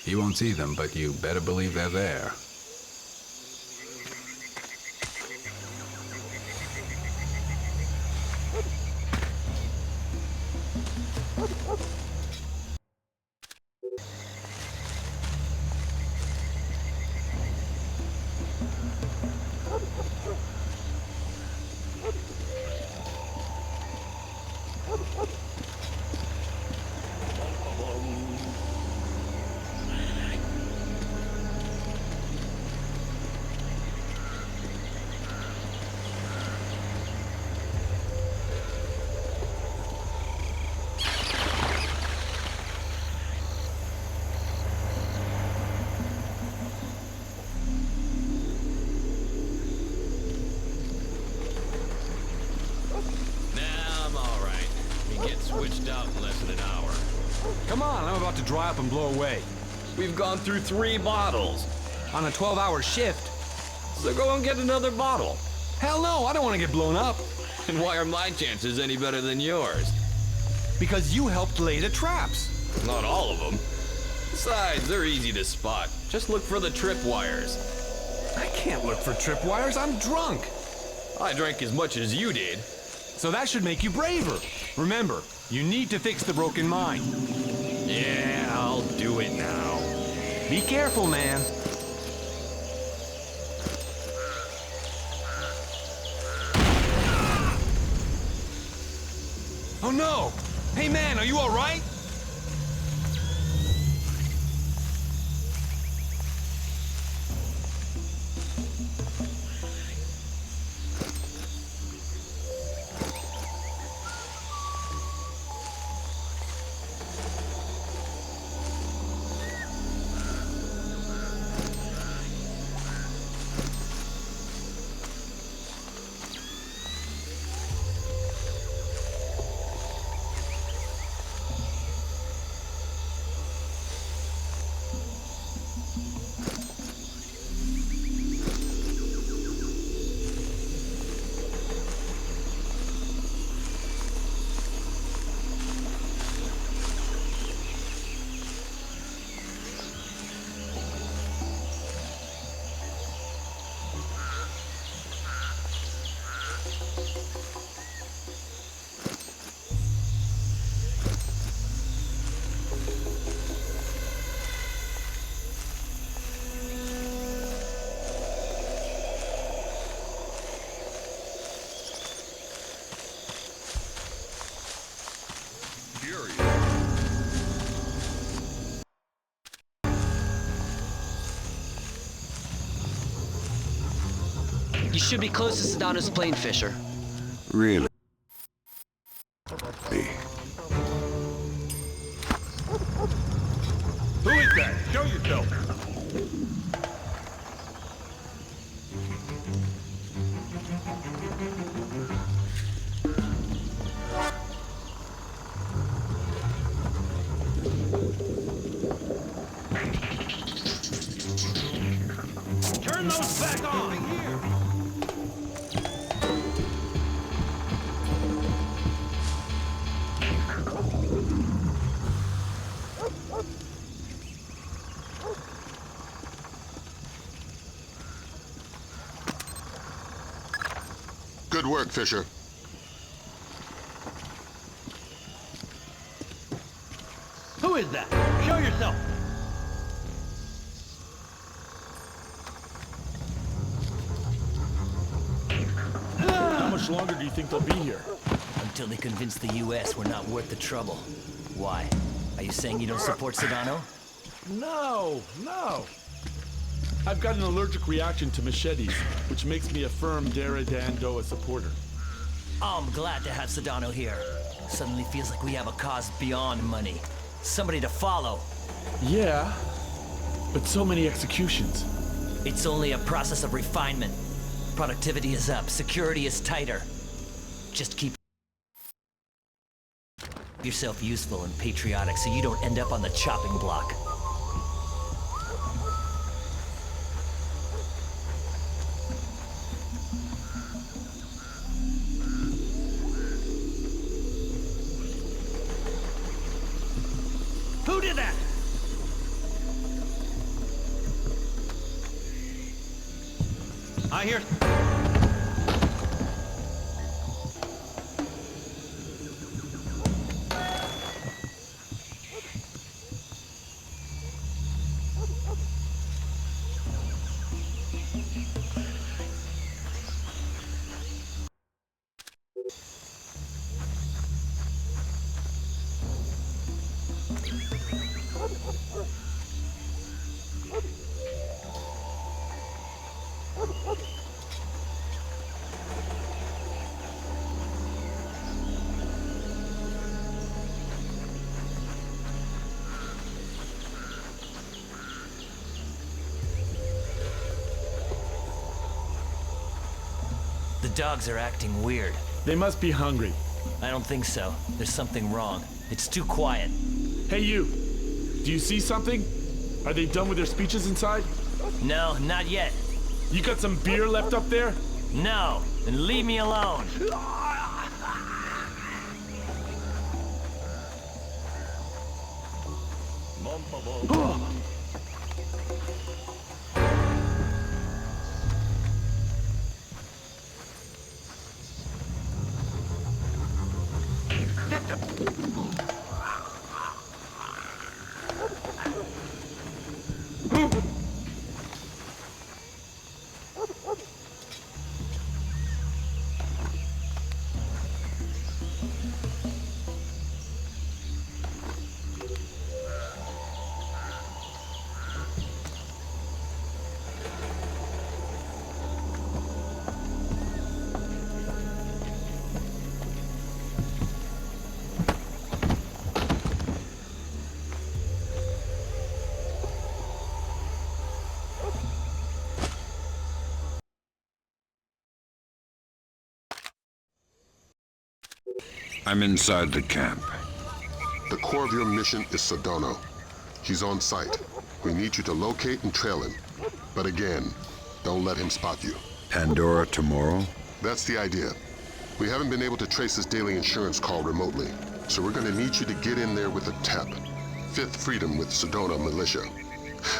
You won't see them, but you better believe they're there. Switched out in less than an hour. Come on, I'm about to dry up and blow away. We've gone through 3 bottles. On a 12-hour shift. So go and get another bottle. Hell no, I don't want to get blown up. And why are my chances any better than yours? Because you helped lay the traps. Not all of them. Besides, they're easy to spot. Just look for the tripwires. I can't look for tripwires, I'm drunk. I drank as much as you did. So that should make you braver. Remember, you need to fix the broken mine. Yeah, I'll do it now. Be careful, man. Oh no! Hey man, are you alright? You should be close to Sedano's plane, Fisher. Really? Who is that? Show yourself. Turn those back on! Good work, Fisher. Who is that? Show yourself! How much longer do you think they'll be here? Until they convince the U.S. we're not worth the trouble. Why? Are you saying you don't support Sedano? No. I've got an allergic reaction to machetes, which makes me a firm Dara Dandoa supporter. Oh, I'm glad to have Sedano here. Suddenly feels like we have a cause beyond money. Somebody to follow. Yeah, but so many executions. It's only a process of refinement. Productivity is up, security is tighter. Just keep yourself useful and patriotic so you don't end up on the chopping block. Who did that? I hear... The dogs are acting weird. They must be hungry. I don't think so. There's something wrong. It's too quiet. Hey, you. Do you see something? Are they done with their speeches inside? No, not yet. You got some beer left up there? No, and leave me alone. I'm inside the camp. The core of your mission is Sodono. He's on site. We need you to locate and trail him. But again, don't let him spot you. Pandora Tomorrow? That's the idea. We haven't been able to trace his daily insurance call remotely, so we're gonna need you to get in there with a TEP. Fifth Freedom with Sodono Militia.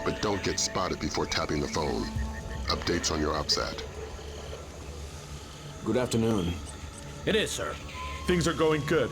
But don't get spotted before tapping the phone. Updates on your OPSAT. Good afternoon. It is, sir. Things are going good.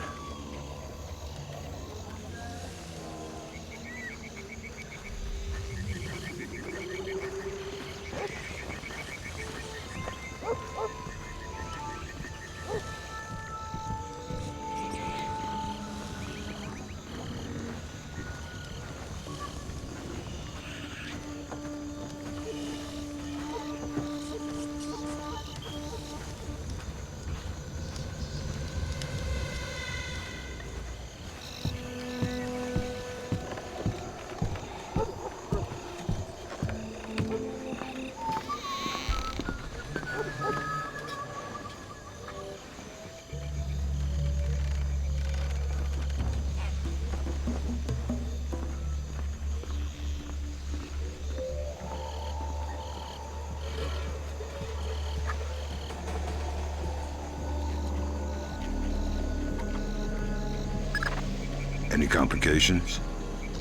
Any complications?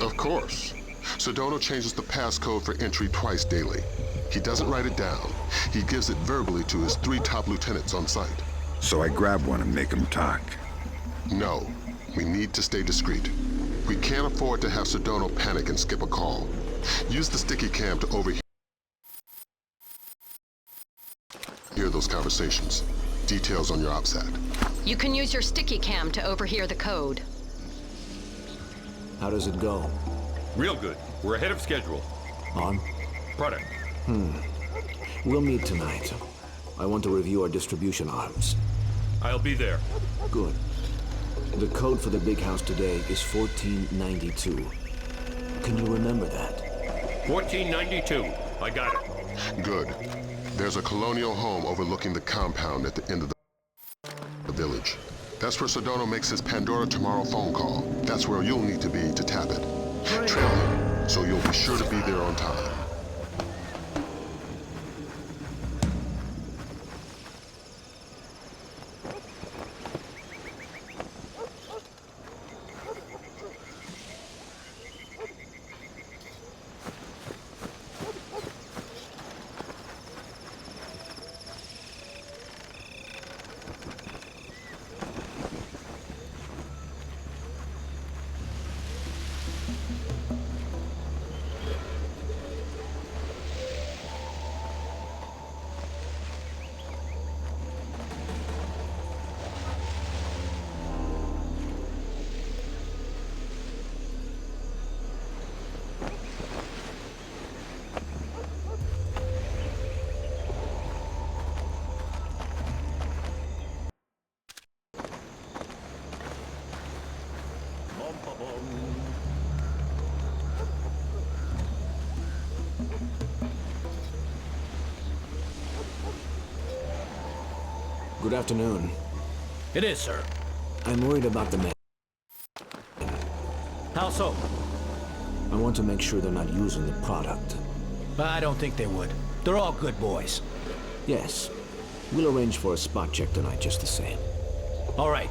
Of course. Sodono changes the passcode for entry twice daily. He doesn't write it down. He gives it verbally to his 3 top lieutenants on site. So I grab one and make him talk. No. We need to stay discreet. We can't afford to have Sodono panic and skip a call. Use the sticky cam to overhear those conversations. Details on your OPSAT. You can use your sticky cam to overhear the code. How does it go? Real good. We're ahead of schedule. On? Product. We'll meet tonight. I want to review our distribution arms. I'll be there. Good. The code for the big house today is 1492. Can you remember that? 1492. I got it. Good. There's a colonial home overlooking the compound at the end of the village. That's where Sodono makes his Pandora Tomorrow phone call. That's where you'll need to be to tap it. Trail him, so you'll be sure to be there on time. Good afternoon. It is, sir. I'm worried about the men. How so? I want to make sure they're not using the product. I don't think they would. They're all good boys. Yes. We'll arrange for a spot check tonight just the same. All right.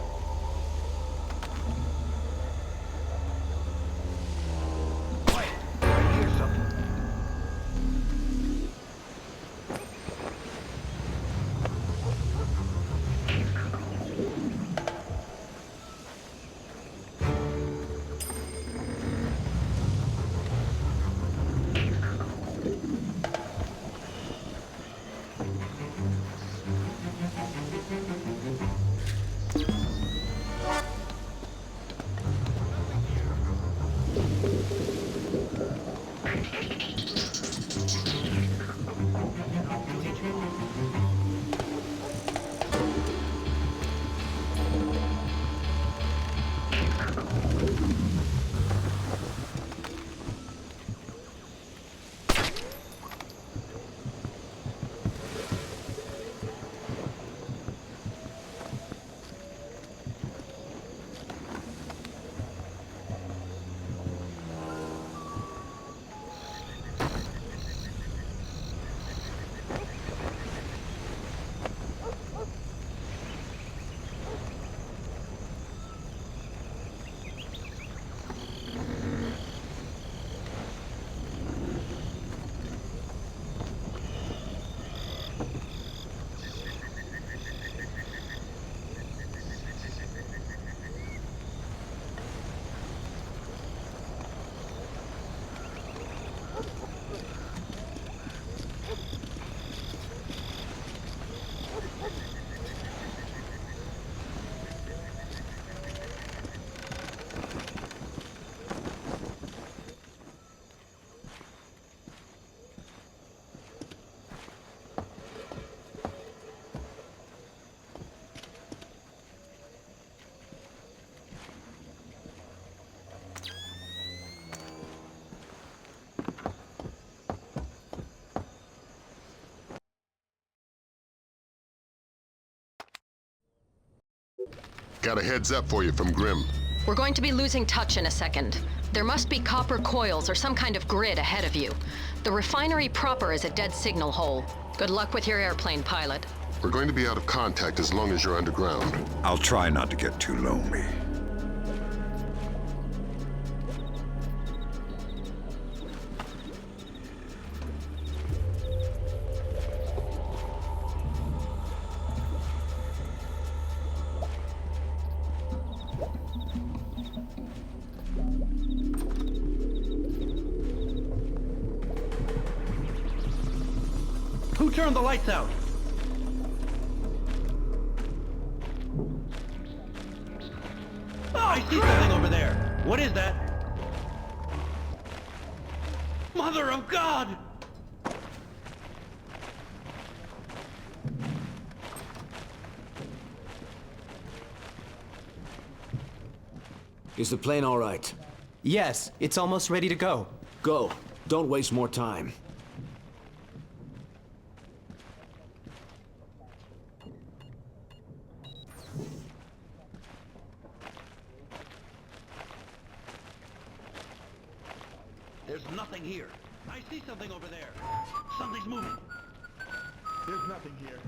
Got a heads up for you from Grim. We're going to be losing touch in a second. There must be copper coils or some kind of grid ahead of you. The refinery proper is a dead signal hole. Good luck with your airplane, pilot. We're going to be out of contact as long as you're underground. I'll try not to get too lonely. Who turned the lights out? Oh, I see something over there. What is that? Mother of God! Is the plane all right? Yes, it's almost ready to go. Go. Don't waste more time. There's nothing here. I see something over there. Something's moving. There's nothing here.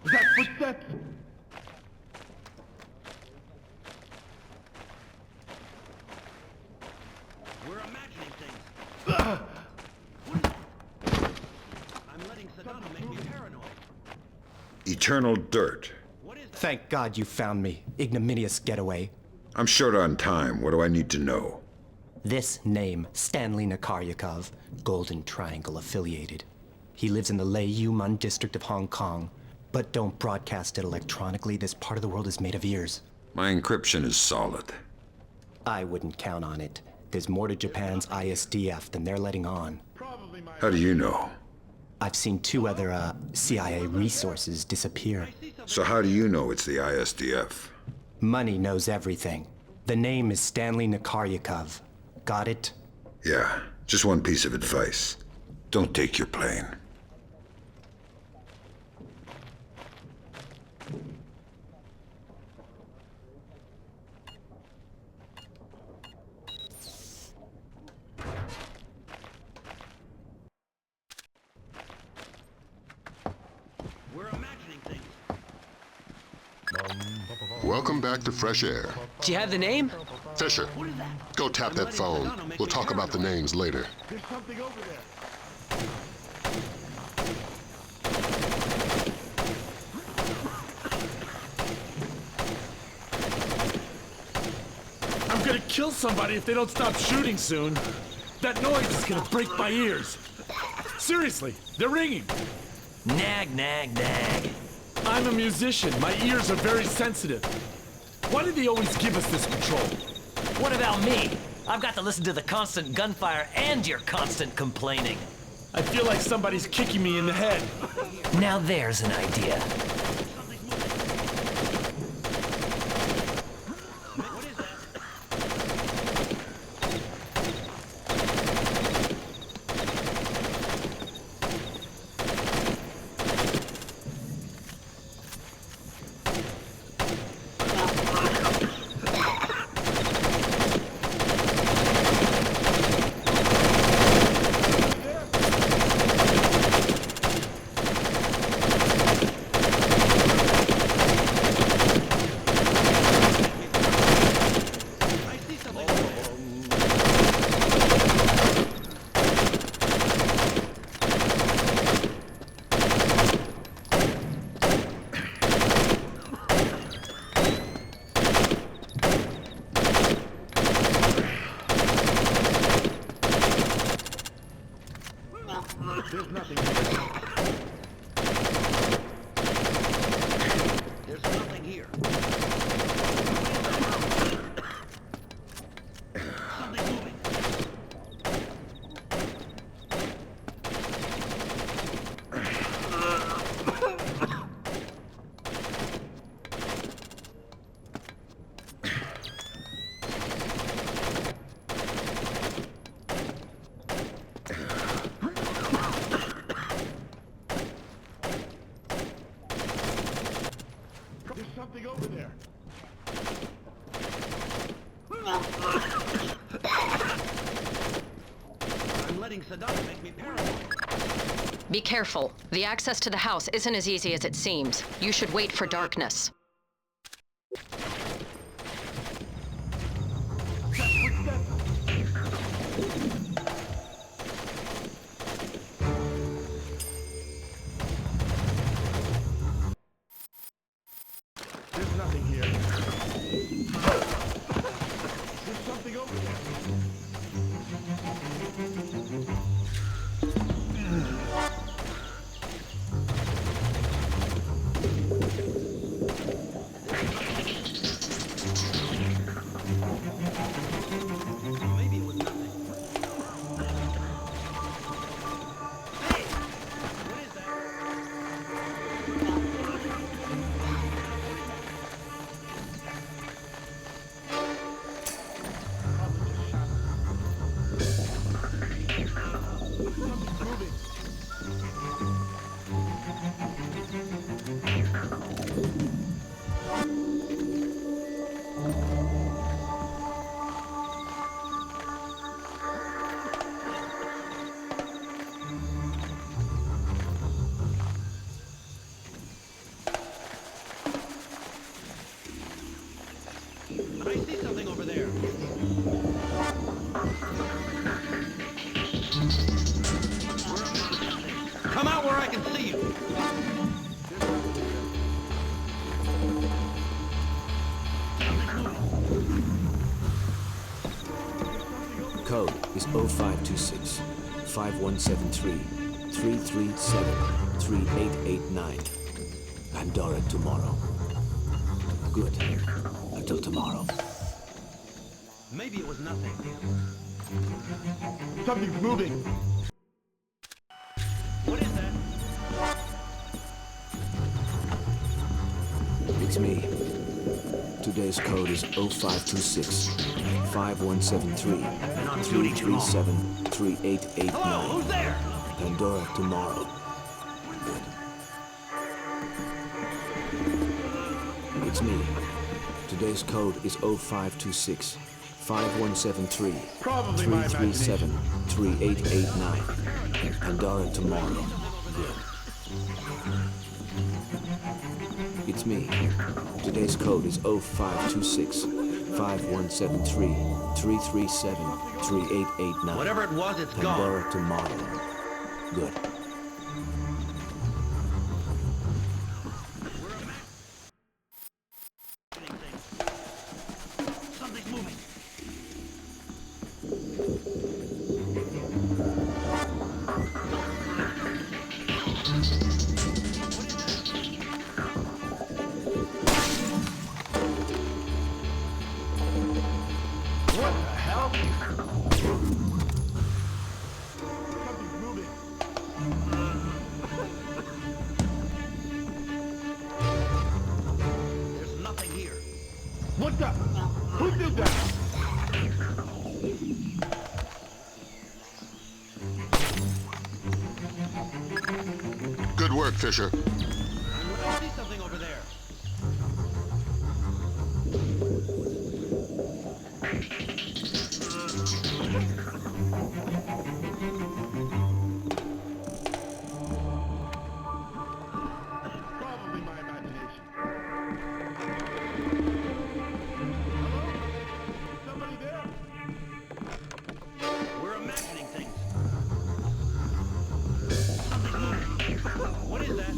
Is that footsteps? We're imagining things. I'm letting Sedona make me paranoid. Eternal dirt. Thank God you found me. Ignominious getaway. I'm short on time. What do I need to know? This name, Stanley Nakaryakov, Golden Triangle affiliated. He lives in the Lei-Yuman district of Hong Kong. But don't broadcast it electronically. This part of the world is made of ears. My encryption is solid. I wouldn't count on it. There's more to Japan's ISDF than they're letting on. How do you know? I've seen 2 other, CIA resources disappear. So how do you know it's the ISDF? Money knows everything. The name is Stanley Nakaryakov. Got it? Yeah, just one piece of advice. Don't take your plane. Welcome back to fresh air. Do you have the name? Fisher, go tap that phone. We'll talk about the names later. There's something over there. I'm gonna kill somebody if they don't stop shooting soon. That noise is gonna break my ears. Seriously, they're ringing. Nag, nag, nag. I'm a musician. My ears are very sensitive. Why do they always give us this control? What about me? I've got to listen to the constant gunfire and your constant complaining. I feel like somebody's kicking me in the head. Now there's an idea. There's nothing here. There's nothing here. Something moving. letting Saddam make me paranoid. Be careful. The access to the house isn't as easy as it seems. You should wait for darkness. There's nothing here. There's something over there. Maybe it was nothing. Hey! What is that? Something's moving. I see something over there. Come out where I can see you. Code is 0526 5173 337 3889. Pandora Tomorrow. Good. Until tomorrow. Maybe it was nothing. Something's moving. What is that? It's me. Today's code is 0526 5173 337 3889. Hello, who's there? Pandora Tomorrow. Good. It's me. Today's code is 0526 5173 337 3889. Pandora Tomorrow. Good. It's me. Today's code is 0526 5173 337 3889. Whatever it was, it's gone. Pandora Tomorrow. Good. Something's moving. What the hell? Something's moving. There's nothing here. What the? Who did that? Good work, Fisher. I see something over there. Probably my imagination. Somebody there? We're imagining things. Something's moving. What is that?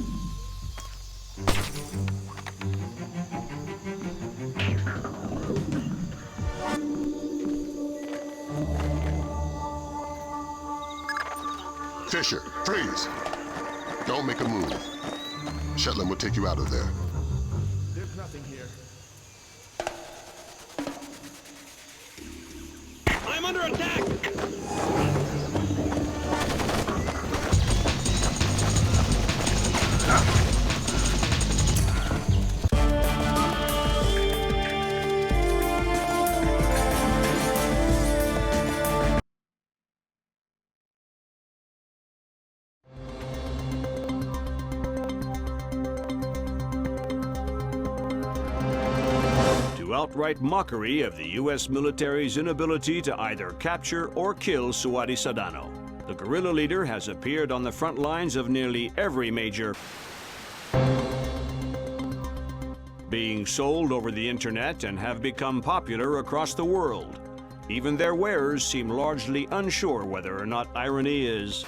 Fisher, freeze! Don't make a move. Shetland will take you out of there. There's nothing here. I'm under attack! Outright mockery of the U.S. military's inability to either capture or kill Suadi Sadano. The guerrilla leader has appeared on the front lines of nearly every major being sold over the internet and have become popular across the world. Even their wearers seem largely unsure whether or not irony is...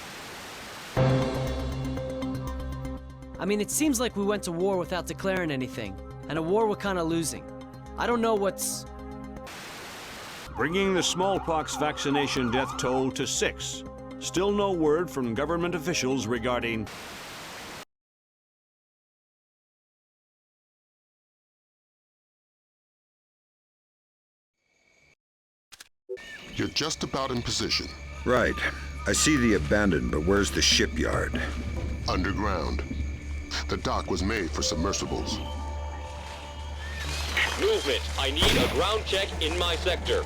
I mean, it seems like we went to war without declaring anything, and a war we're kind of losing. I don't know what's... bringing the smallpox vaccination death toll to 6. Still no word from government officials regarding... You're just about in position. Right. I see the abandoned, but where's the shipyard? Underground. The dock was made for submersibles. Movement. I need a ground check in my sector.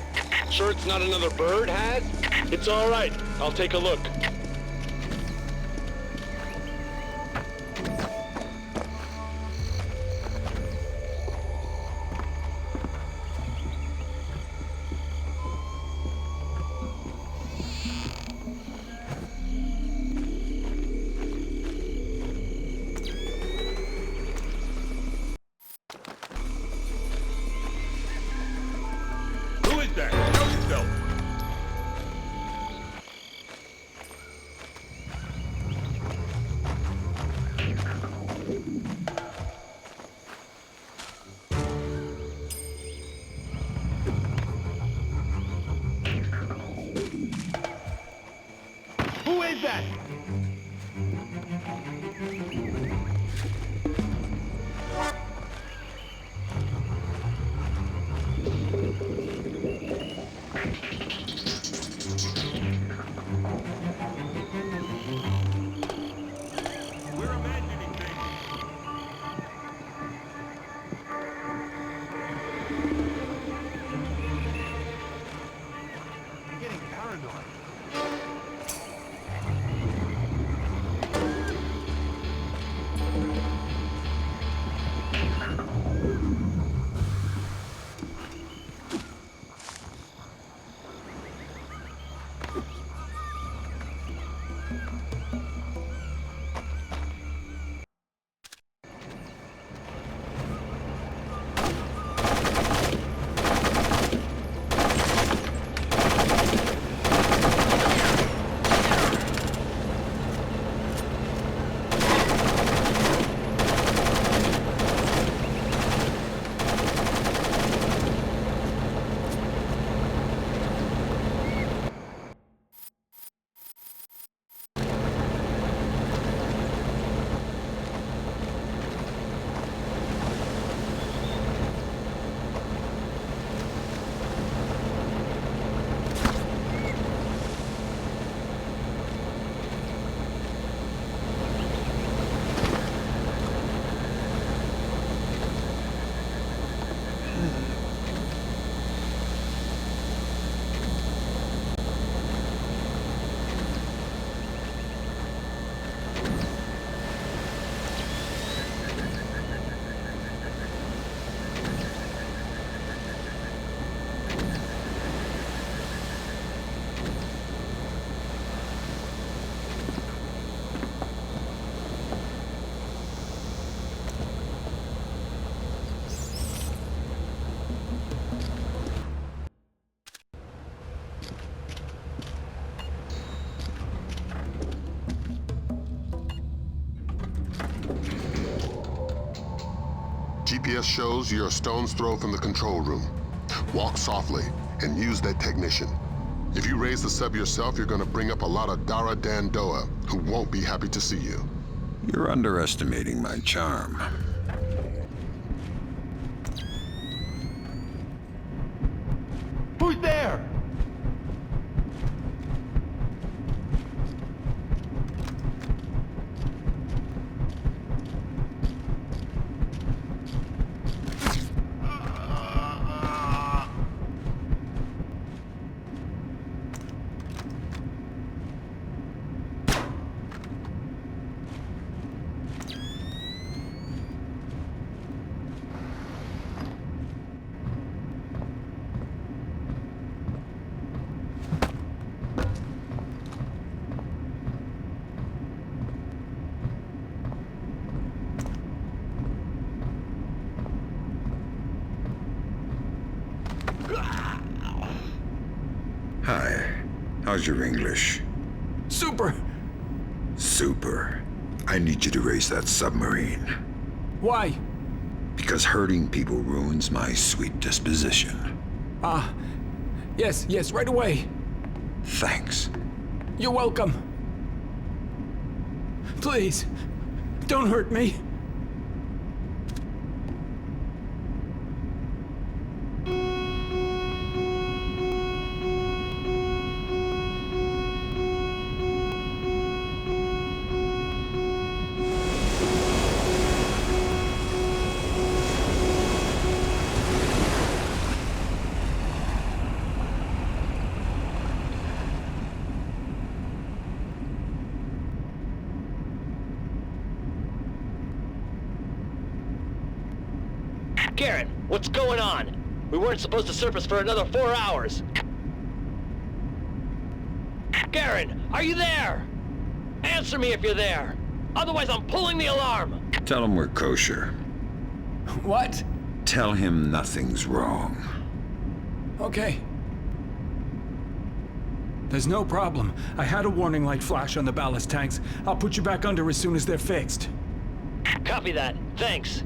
Sure it's not another bird, Has? It's all right. I'll take a look. GPS shows you're a stone's throw from the control room. Walk softly and use that technician. If you raise the sub yourself, you're gonna bring up a lot of Dara Dandoa who won't be happy to see you. You're underestimating my charm. Who's there? How's your English? Super! Super. I need you to raise that submarine. Why? Because hurting people ruins my sweet disposition. Yes, right away. Thanks. You're welcome. Please, don't hurt me. Garrett, what's going on? We weren't supposed to surface for another 4 hours. Garen, are you there? Answer me if you're there. Otherwise, I'm pulling the alarm. Tell him we're kosher. What? Tell him nothing's wrong. Okay. There's no problem. I had a warning light flash on the ballast tanks. I'll put you back under as soon as they're fixed. Copy that. Thanks.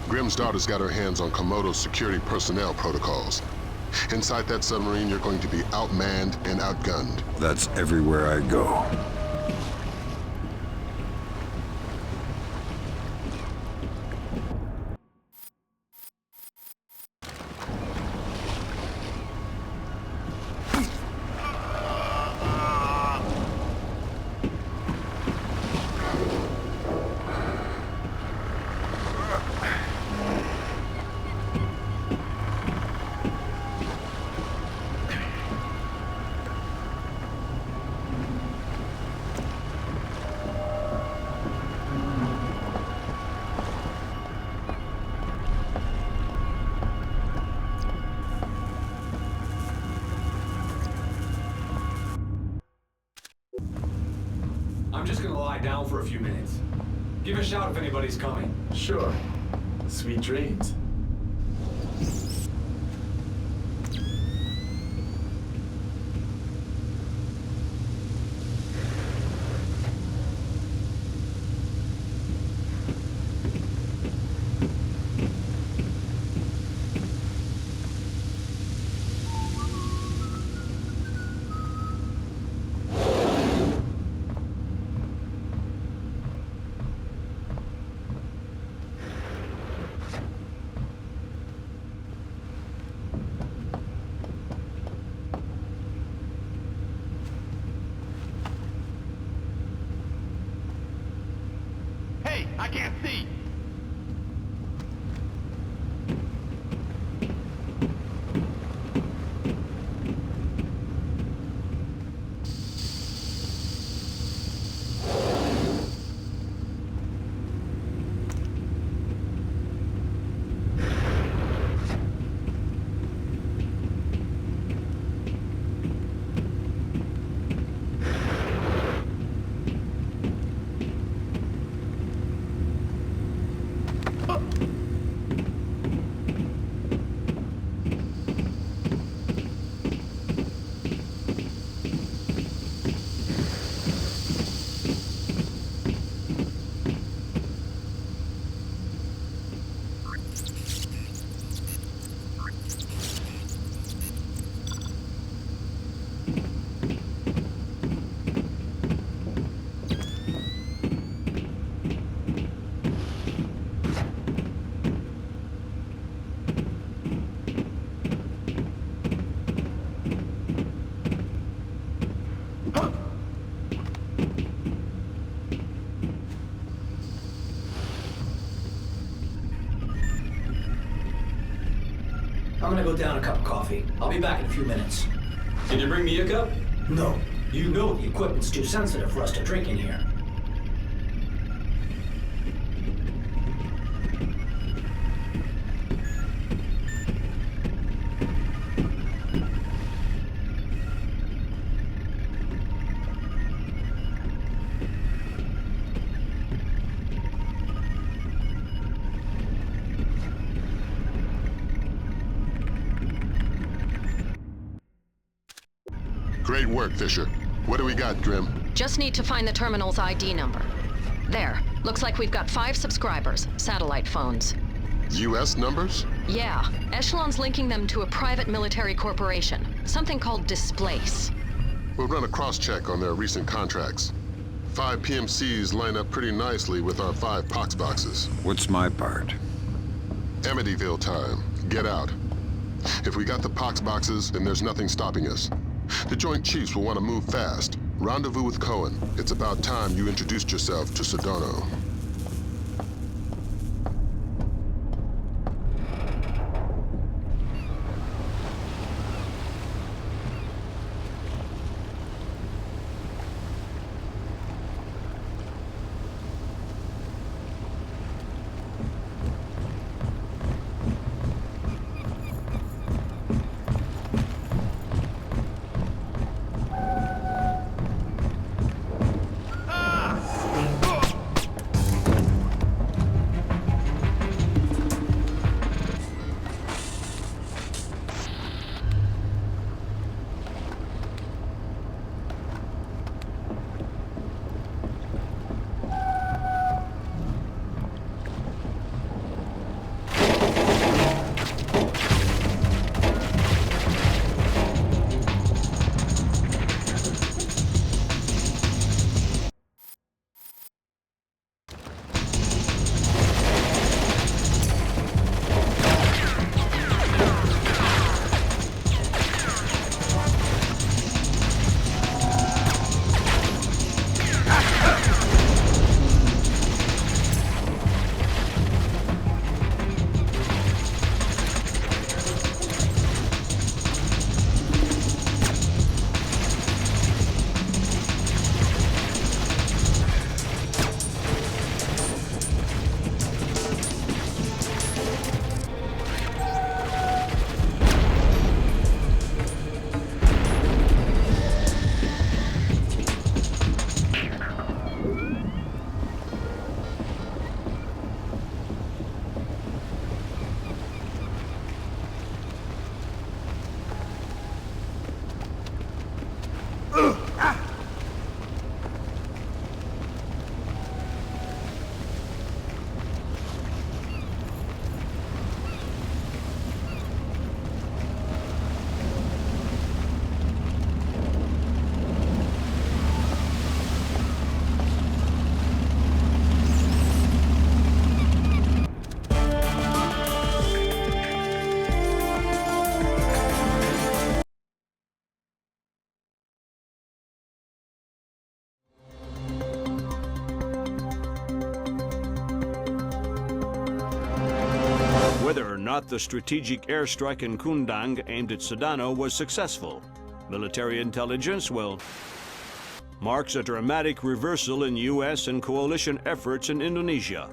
Grim's daughter's got her hands on Komodo's security personnel protocols. Inside that submarine, you're going to be outmanned and outgunned. That's everywhere I go. I'm just gonna lie down for a few minutes. Give a shout if anybody's coming. Sure. Sweet dreams. Hey, I can't see! I'm gonna go down a cup of coffee. I'll be back in a few minutes. Can you bring me a cup? No. You know the equipment's too sensitive for us to drink in here. Great work, Fisher. What do we got, Grim? Just need to find the terminal's ID number. There. Looks like we've got 5 subscribers, satellite phones. U.S. numbers? Yeah. Echelon's linking them to a private military corporation. Something called Displace. We'll run a cross-check on their recent contracts. 5 PMCs line up pretty nicely with our 5 pox boxes. What's my part? Amityville time. Get out. If we got the pox boxes, then there's nothing stopping us. The Joint Chiefs will want to move fast. Rendezvous with Cohen. It's about time you introduced yourself to Sedano. Whether or not the strategic airstrike in Kundang aimed at Sedano was successful, military intelligence, well, marks a dramatic reversal in U.S. and coalition efforts in Indonesia.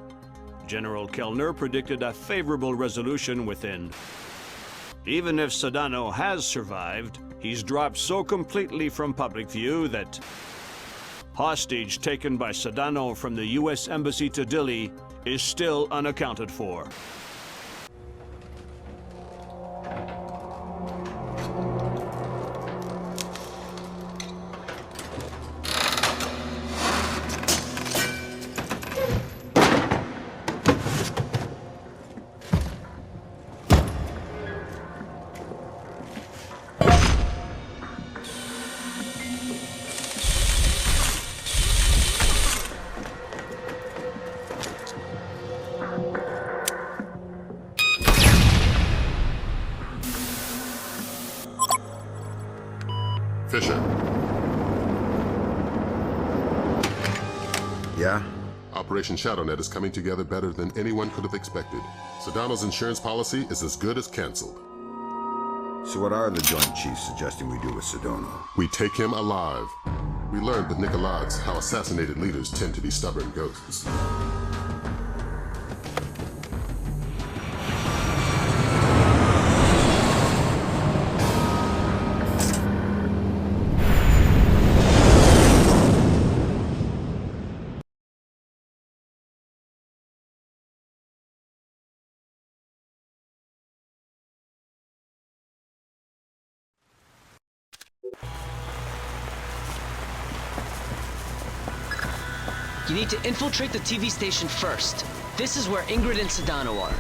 General Kellner predicted a favorable resolution within. Even if Sedano has survived, he's dropped so completely from public view that hostage taken by Sedano from the U.S. Embassy to Dili is still unaccounted for. Fisher. Yeah? Operation ShadowNet is coming together better than anyone could have expected. Sedano's insurance policy is as good as canceled. So what are the Joint Chiefs suggesting we do with Sedona? We take him alive. We learned with Nicolads how assassinated leaders tend to be stubborn ghosts. You need to infiltrate the TV station first. This is where Ingrid and Sedano are.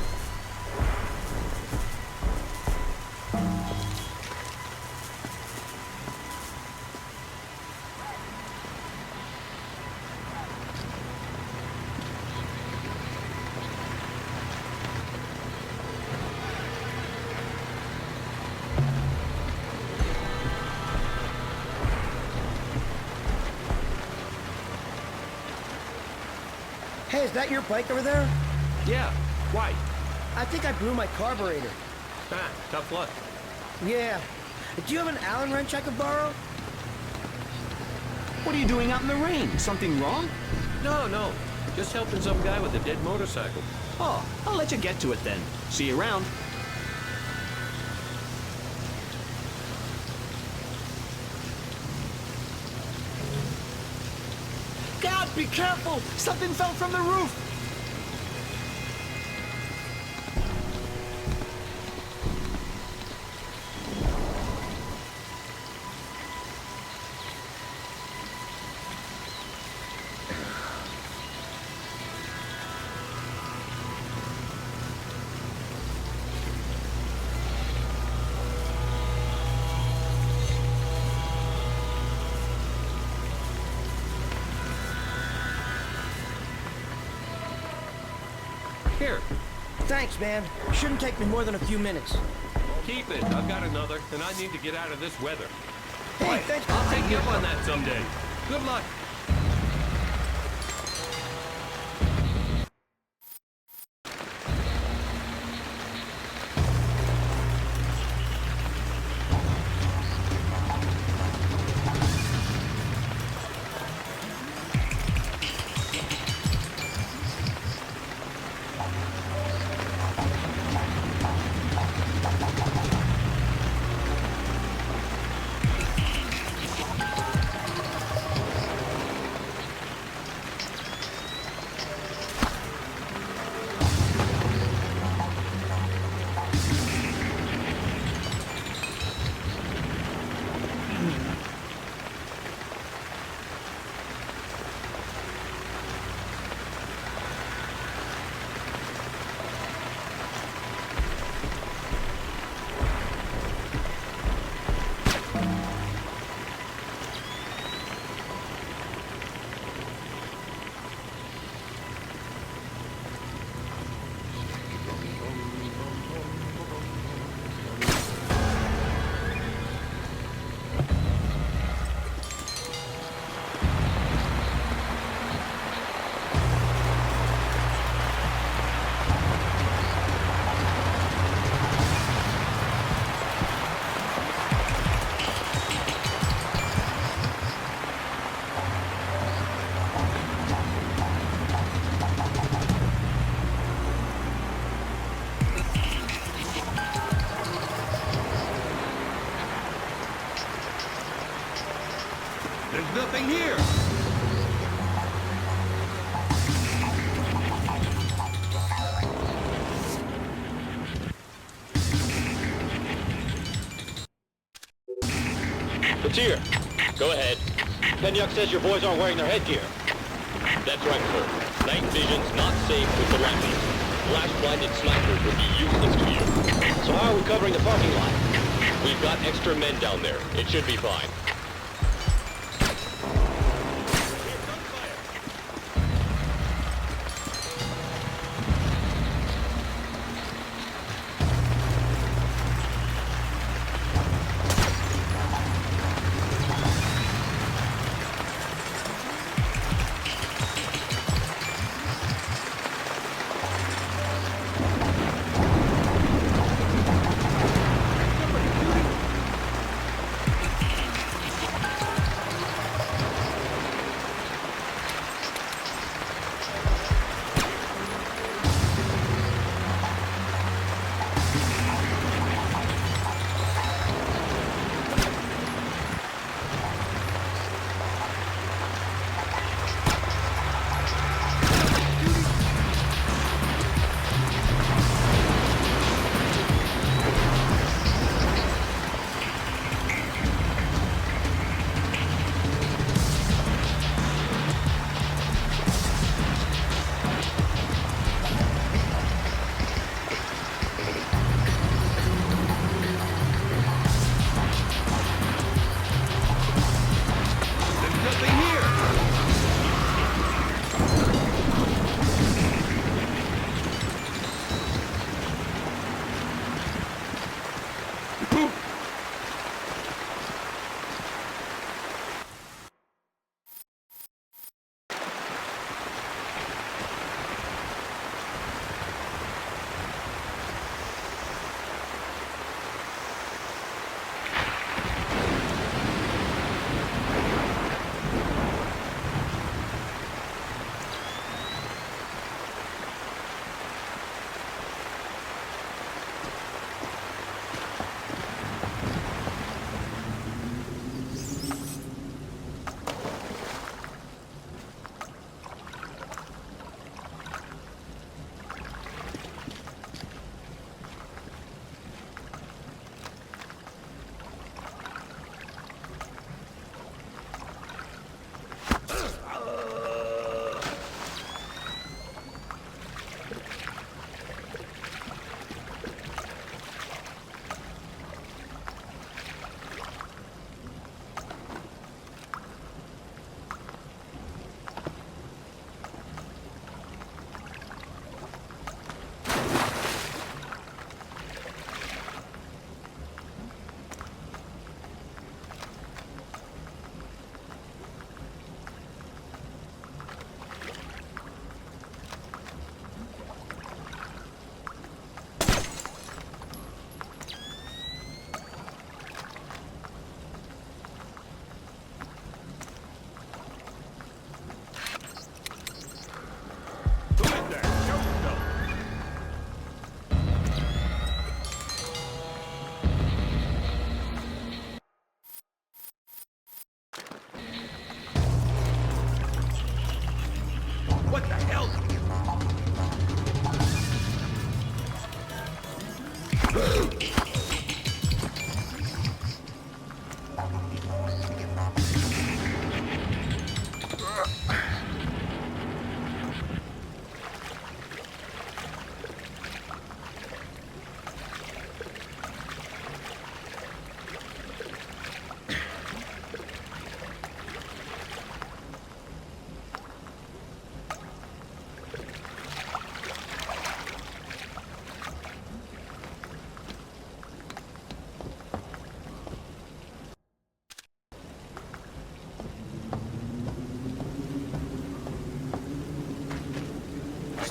Hey, is that your bike over there? Yeah. Why? I think I blew my carburetor. Ah, tough luck. Yeah. Do you have an Allen wrench I could borrow? What are you doing out in the rain? Something wrong? No. Just helping some guy with a dead motorcycle. Oh, I'll let you get to it then. See you around. God, be careful! Something fell from the roof! Here. Thanks, man. Shouldn't take me more than a few minutes. Keep it. I've got another, and I need to get out of this weather. Hey, thanks. I'll take you up on that someday. Good luck. There's nothing here. It's here. Go ahead. Penyuk says your boys aren't wearing their headgear. That's right, sir. Night vision's not safe with the rifles. Flash-blinded snipers would be useless to you. So how are we covering the parking lot? We've got extra men down there. It should be fine.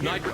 sniper.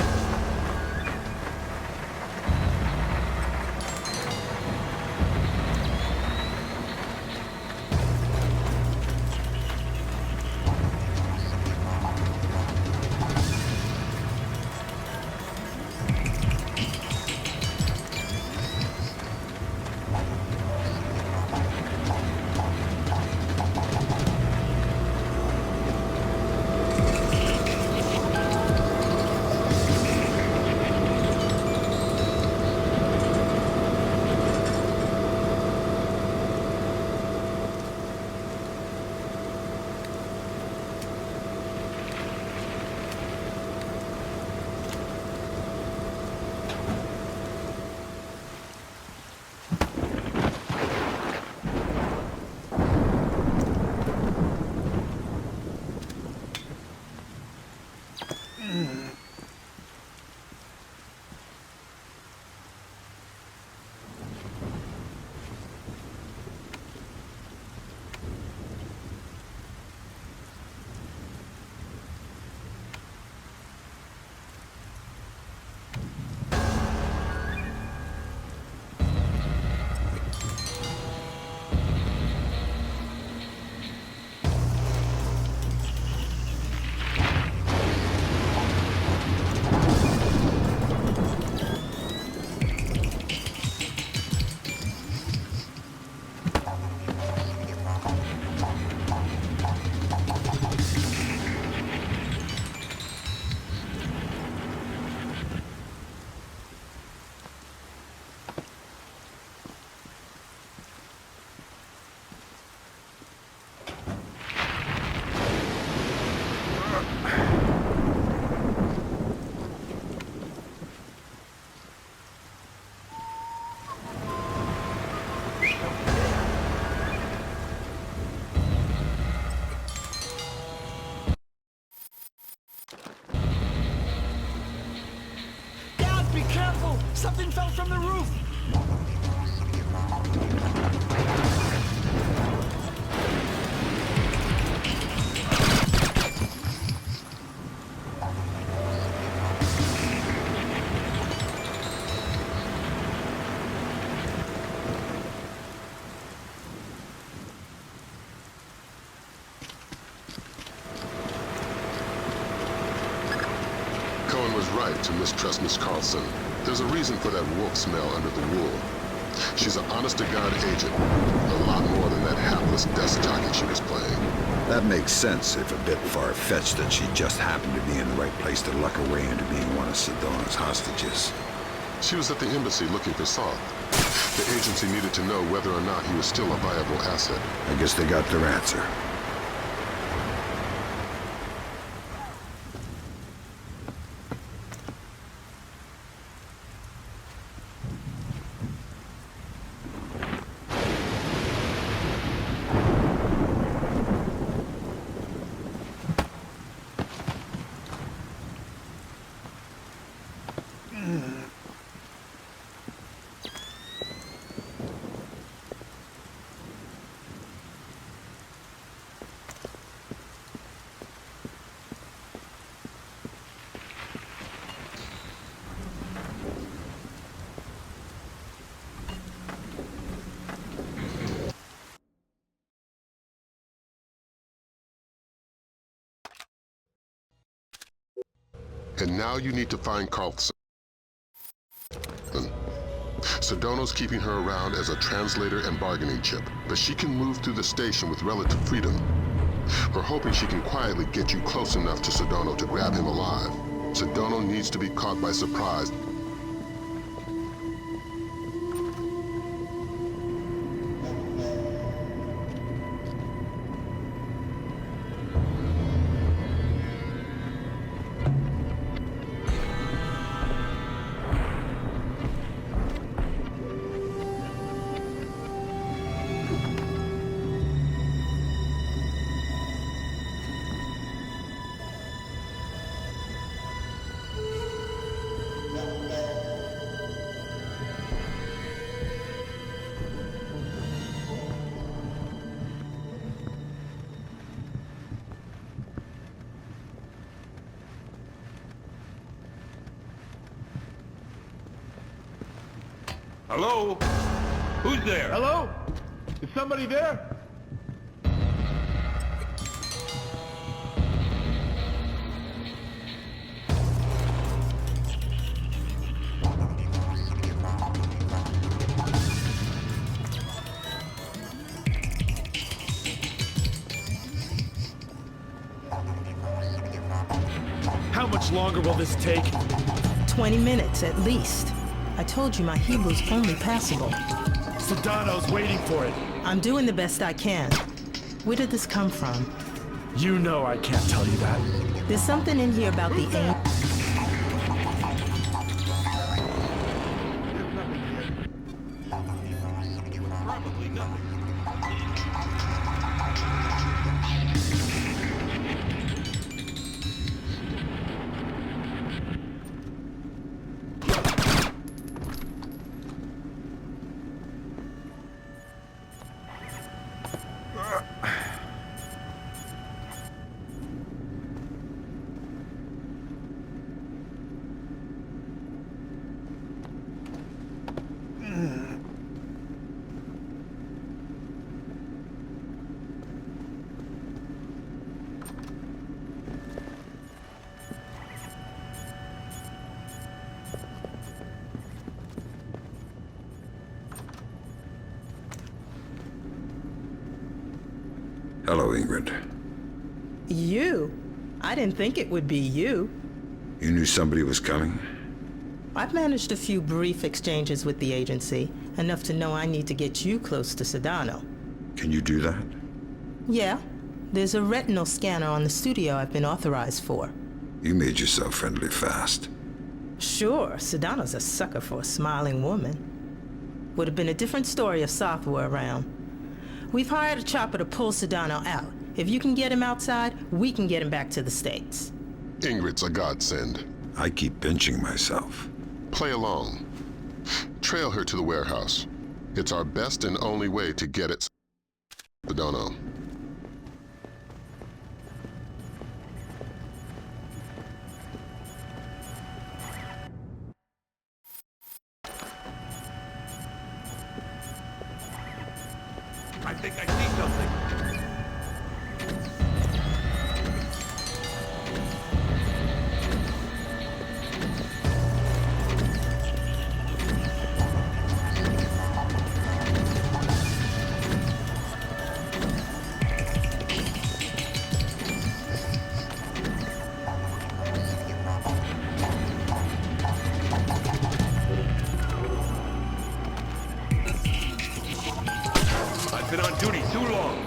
Something fell from the roof! Cohen was right to mistrust Miss Carlson. There's a reason for that wolf smell under the wool. She's an honest-to-God agent. A lot more than that hapless desk jockey she was playing. That makes sense, if a bit far-fetched that she just happened to be in the right place to luck her way into being one of Sedano's hostages. She was at the embassy looking for Saul. The agency needed to know whether or not he was still a viable asset. I guess they got their answer. And now you need to find Carlson. Sedano's keeping her around as a translator and bargaining chip, but she can move through the station with relative freedom. We're hoping she can quietly get you close enough to Sedano to grab him alive. Sedano needs to be caught by surprise. Hello? Who's there? Hello? Is somebody there? How much longer will this take? 20 minutes at least. I told you my Hebrew's only passable. Sedano's waiting for it. I'm doing the best I can. Where did this come from? You know I can't tell you that. There's something in here about the aim. Probably nothing. Hello, Ingrid. You? I didn't think it would be you. You knew somebody was coming? I've managed a few brief exchanges with the agency, enough to know I need to get you close to Sedano. Can you do that? Yeah. There's a retinal scanner on the studio I've been authorized for. You made yourself friendly fast. Sure, Sedano's a sucker for a smiling woman. Would have been a different story if Soth were around. We've hired a chopper to pull Sedano out. If you can get him outside, we can get him back to the States. Ingrid's a godsend. I keep pinching myself. Play along. Trail her to the warehouse. It's our best and only way to get it. Sedano. I think I see something. I've been on duty too long.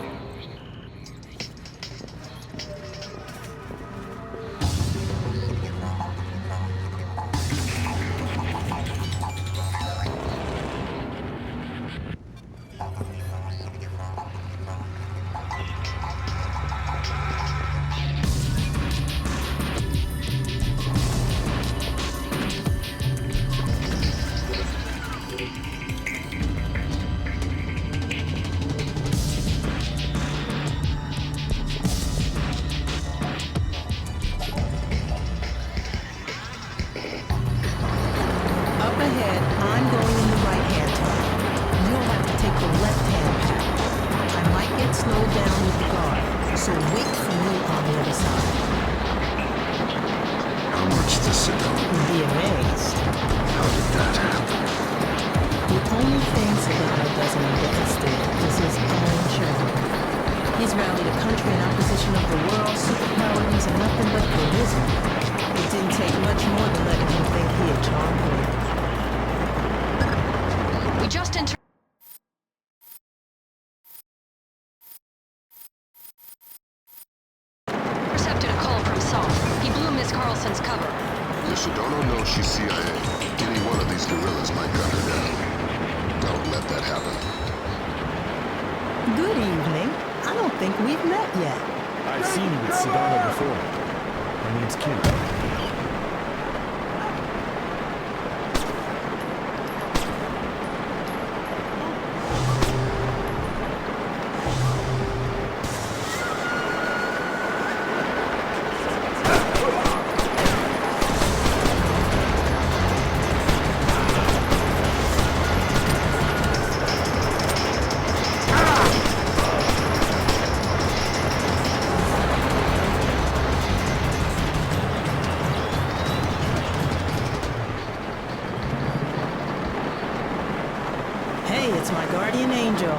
It's my guardian angel.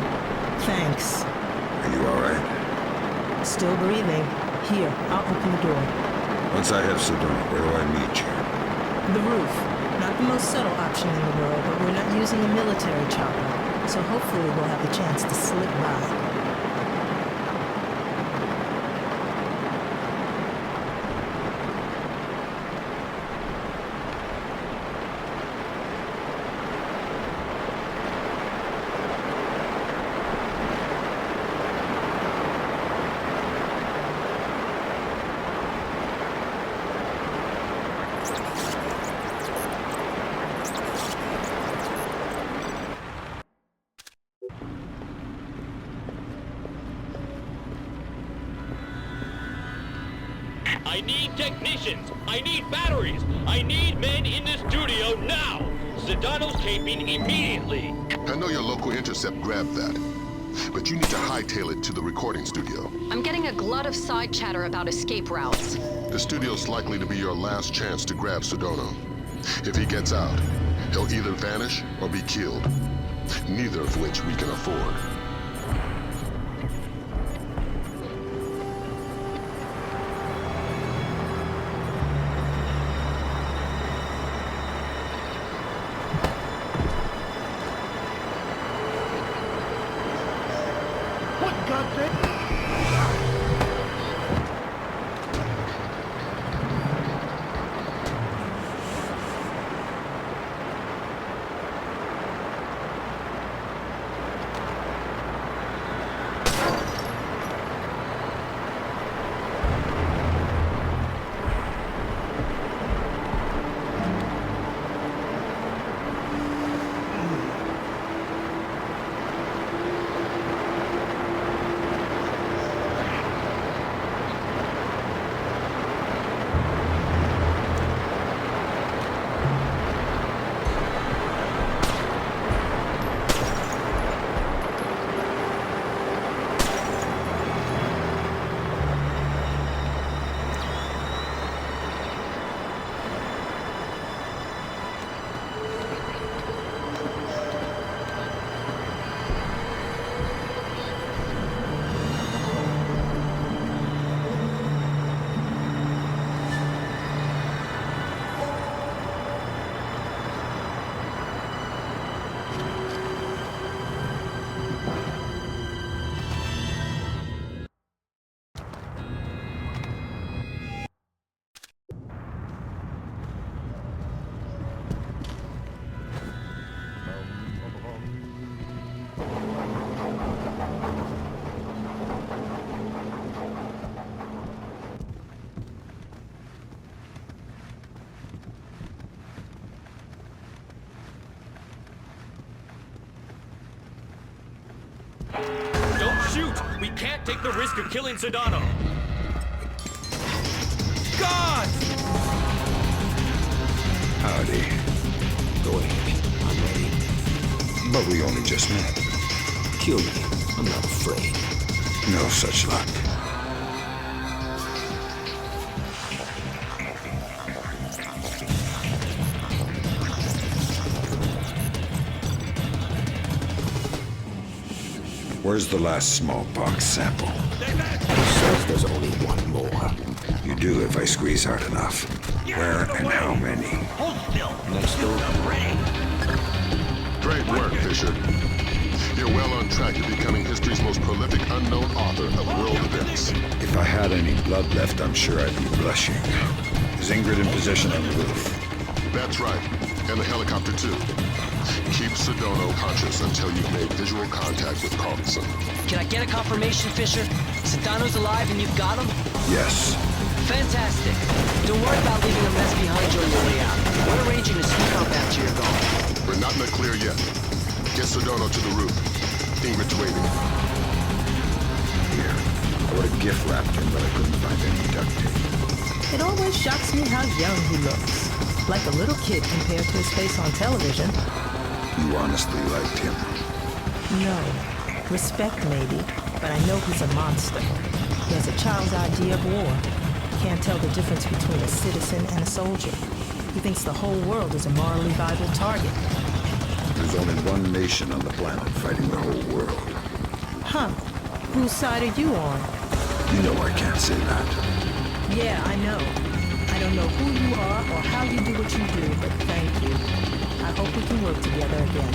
Thanks. Are you all right? Still breathing. Here, I'll open the door. Once I have Sedona, where do I meet you? The roof. Not the most subtle option in the world, but we're not using a military chopper, so hopefully we'll have the chance to slip by. I need technicians. I need batteries. I need men in the studio now. Sedano's taping immediately. I know your local intercept grabbed that, but you need to hightail it to the recording studio. I'm getting a glut of side chatter about escape routes. The studio's likely to be your last chance to grab Sedano. If he gets out, he'll either vanish or be killed, neither of which we can afford. Don't shoot! We can't take the risk of killing Sedano! God! Howdy. Go ahead. I'm ready. But we only just met. Kill me. I'm not afraid. No such luck. Where's the last smallpox sample? He says there's only one more. You do if I squeeze hard enough. Where and how many? Hold still. Next door. Great work, Fisher. You're well on track to becoming history's most prolific unknown author of world events. If I had any blood left, I'm sure I'd be blushing. Is Ingrid in position on the roof? That's right. And the helicopter, too. Keep Sedano conscious until you've made visual contact with Carlson. Can I get a confirmation, Fisher? Sedano's alive and you've got him? Yes. Fantastic. Don't worry about leaving a mess behind you on your way out. We're arranging a sneak up after you're gone. We're not in the clear yet. Get Sedano to the roof. Ingrid's waiting. Here. I would have gift wrapped him, but I couldn't find any duct tape. It always shocks me how young he looks. Like a little kid compared to his face on television. You honestly liked him? No. Respect, maybe. But I know he's a monster. He has a child's idea of war. Can't tell the difference between a citizen and a soldier. He thinks the whole world is a morally viable target. There's only one nation on the planet fighting the whole world. Huh. Whose side are you on? You know I can't say that. Yeah, I know. I don't know who you are or how you do what you do, but thank you. I hope we can work together again.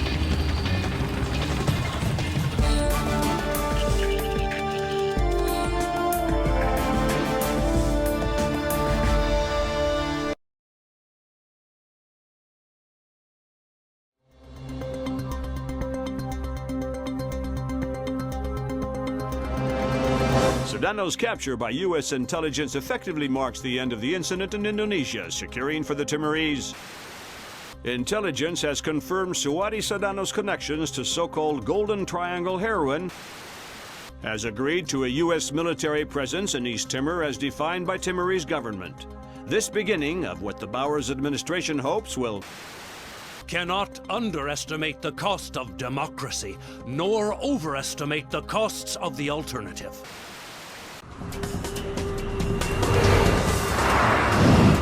Sedano's capture by U.S. intelligence effectively marks the end of the incident in Indonesia, securing for the Timorese. Intelligence has confirmed Suwadi Sedano's connections to so-called Golden Triangle heroin, has agreed to a U.S. military presence in East Timor as defined by Timorese government. This beginning of what the Bowers administration hopes will cannot underestimate the cost of democracy, nor overestimate the costs of the alternative.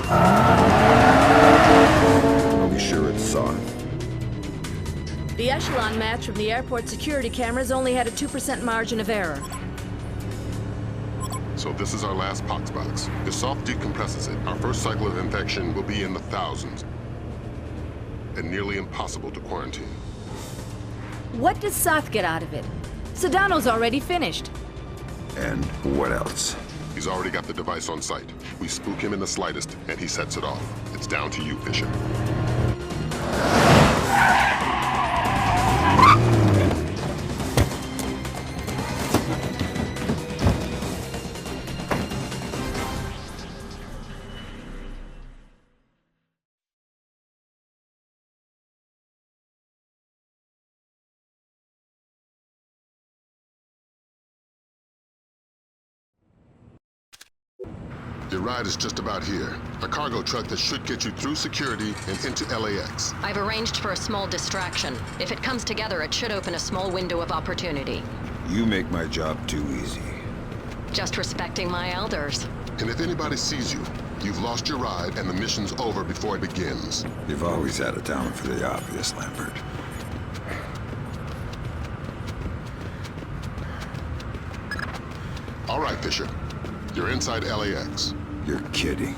Are we sure it's Saw? The echelon match from the airport security cameras only had a 2% margin of error. So this is our last pox box. If Soft decompresses it, our first cycle of infection will be in the thousands. And nearly impossible to quarantine. What does Soth get out of it? Sedano's already finished. And what else? He's already got the device on site. We spook him in the slightest, and he sets it off. It's down to you, Fisher. Your ride is just about here. A cargo truck that should get you through security and into LAX. I've arranged for a small distraction. If it comes together, it should open a small window of opportunity. You make my job too easy. Just respecting my elders. And if anybody sees you, you've lost your ride and the mission's over before it begins. You've always had a talent for the obvious, Lambert. All right, Fisher. You're inside LAX. You're kidding.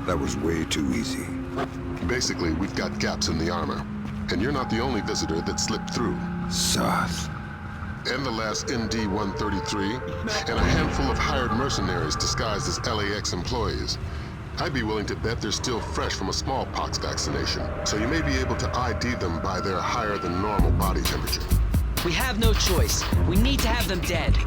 That was way too easy. Basically, we've got gaps in the armor. And you're not the only visitor that slipped through. Soth. And the last ND-133, and a handful of hired mercenaries disguised as LAX employees. I'd be willing to bet they're still fresh from a smallpox vaccination, so you may be able to ID them by their higher than normal body temperature. We have no choice. We need to have them dead.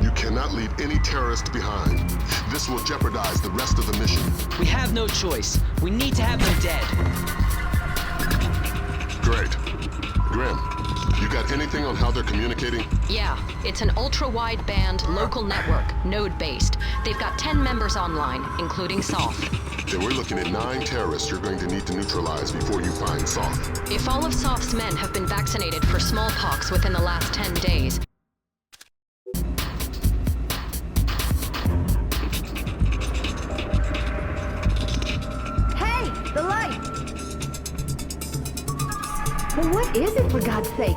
You cannot leave any terrorists behind. This will jeopardize the rest of the mission. We have no choice. We need to have them dead. Great. Grim, you got anything on how they're communicating? Yeah, it's an ultra-wideband local network, node-based. They've got 10 members online, including Soth. Then we're looking at 9 terrorists you're going to need to neutralize before you find Soth. If all of Soth's men have been vaccinated for smallpox within the last 10 days, The light! Well, what is it, for God's sake?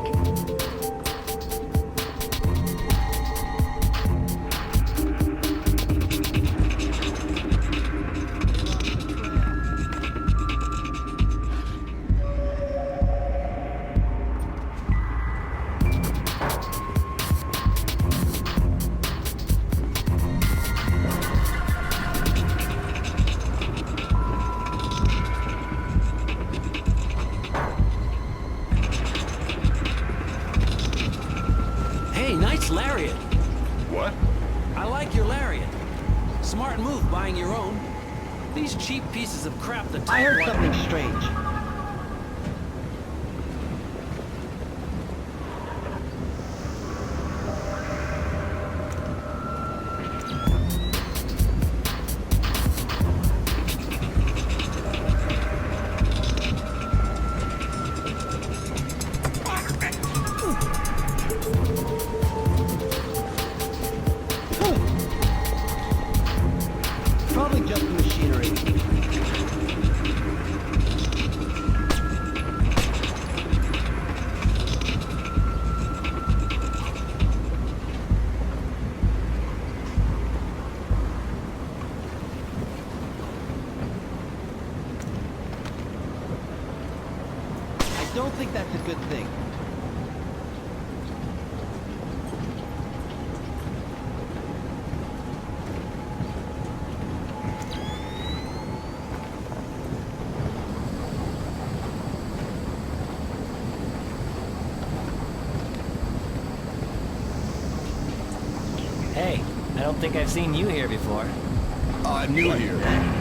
Lariat. What? I like your lariat. Smart move buying your own. These cheap pieces of crap that I heard something strange. Probably just the machinery. I don't think that's a good thing. Hey, I don't think I've seen you here before. I'm new here.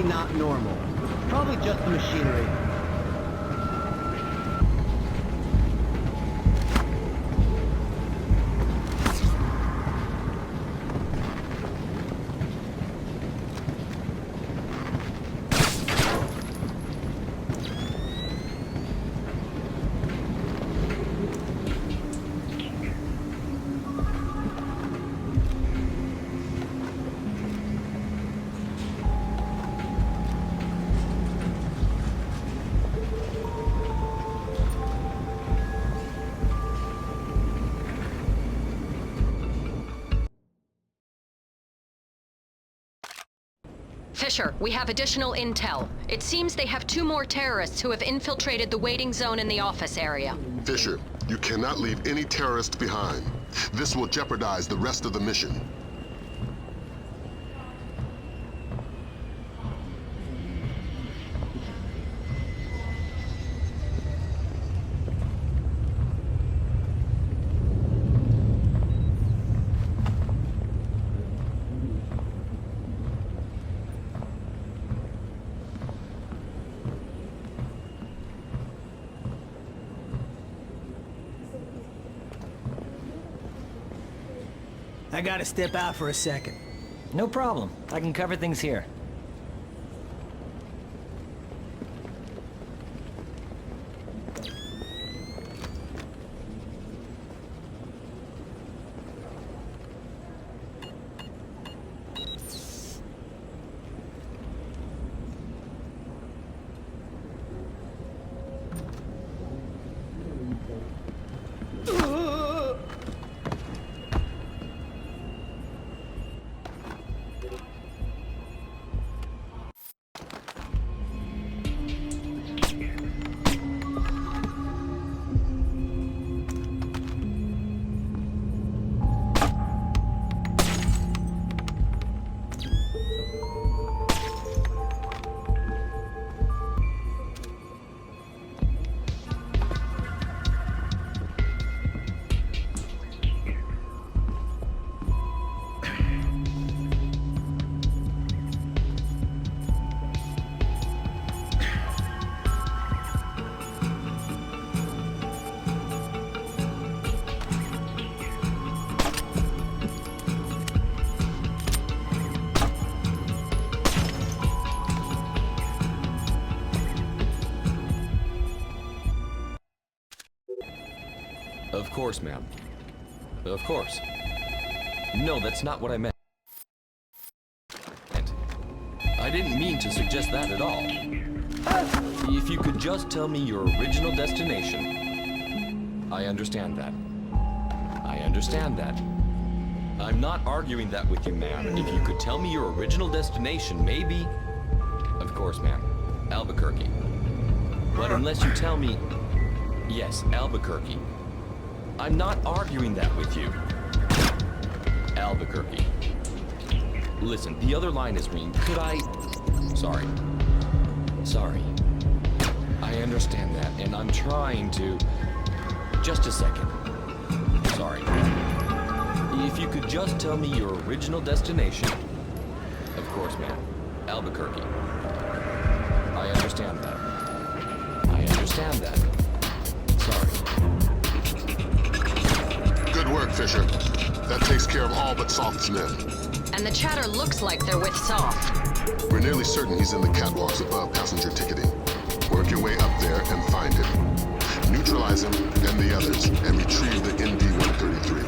not normal. Probably just the machinery. Fisher, we have additional intel. It seems they have 2 more terrorists who have infiltrated the waiting zone in the office area. Fisher, you cannot leave any terrorists behind. This will jeopardize the rest of the mission. I gotta step out for a second. No problem. I can cover things here. Of course, ma'am. Of course. No, that's not what I meant. I didn't mean to suggest that at all. If you could just tell me your original destination. I understand that. I understand that. I'm not arguing that with you, ma'am. If you could tell me your original destination, maybe... Of course, ma'am. Albuquerque. But unless you tell me... Yes, Albuquerque. I'm not arguing that with you. Albuquerque. Listen, the other line is green. Could I... Sorry. Sorry. I understand that, and I'm trying to... Just a second. Sorry. If you could just tell me your original destination... Of course, ma'am. Albuquerque. I understand that. I understand that. Sorry. Good work, Fisher. That takes care of all but Soft's men. And the chatter looks like they're with Soft. We're nearly certain he's in the catwalks above passenger ticketing. Work your way up there and find him. Neutralize him and the others, and retrieve the ND-133.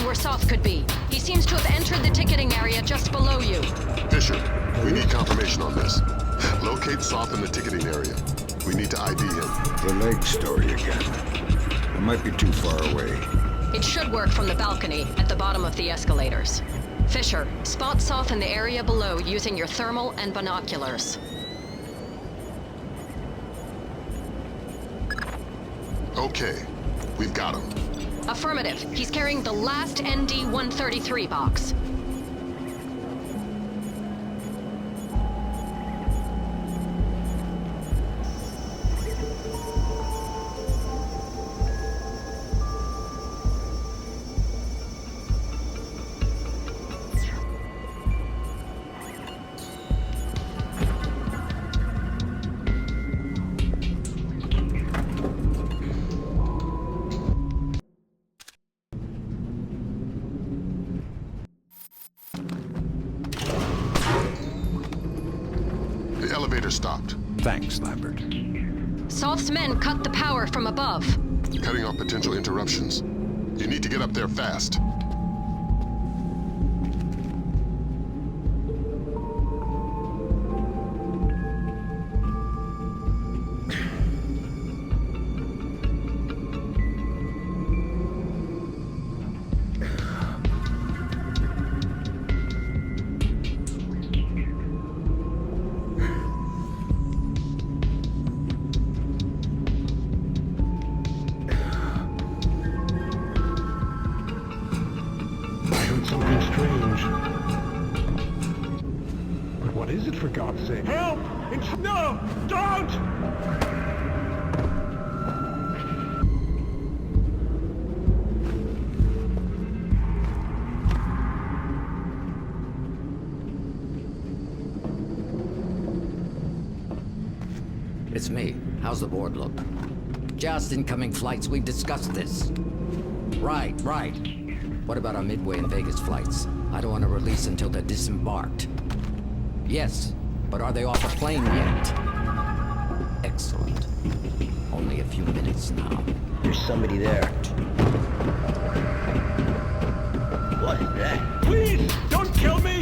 where Soth could be. He seems to have entered the ticketing area just below you. Fisher, we need confirmation on this. Locate Soth in the ticketing area. We need to ID him. The leg story again. It might be too far away. It should work from the balcony at the bottom of the escalators. Fisher, spot Soth in the area below using your thermal and binoculars. Okay, we've got him. Affirmative. He's carrying the last ND-133 box. The elevator stopped. Thanks, Lambert. Soth's men cut the power from above. Cutting off potential interruptions. You need to get up there fast. Something strange. But what is it, for God's sake? Help! No! Don't! It's me. How's the board look? Just incoming flights. We've discussed this. Right. What about our Midway and Vegas flights? I don't want to release until they're disembarked. Yes, but are they off the plane yet? Excellent. Only a few minutes now. There's somebody there. What is that? Please, don't kill me!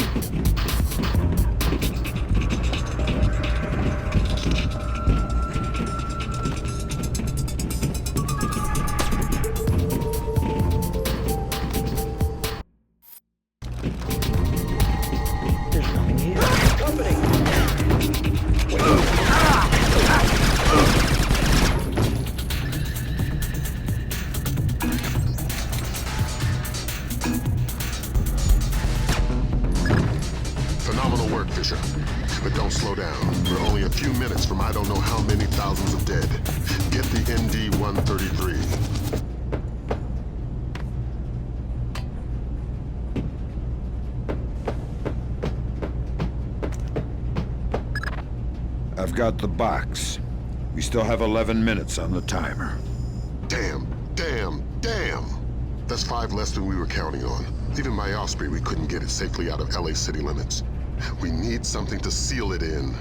Phenomenal work, Fisher. But don't slow down. We're only a few minutes from I don't know how many thousands of dead. Get the ND-133. I've got the box. We still have 11 minutes on the timer. Damn. That's 5 less than we were counting on. Even my Osprey, we couldn't get it safely out of LA city limits. We need something to seal it in.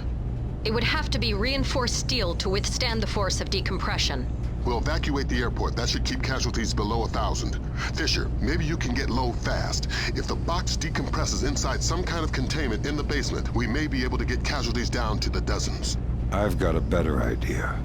It would have to be reinforced steel to withstand the force of decompression. We'll evacuate the airport. That should keep casualties below 1,000. Fisher, maybe you can get low fast. If the box decompresses inside some kind of containment in the basement, we may be able to get casualties down to the dozens. I've got a better idea.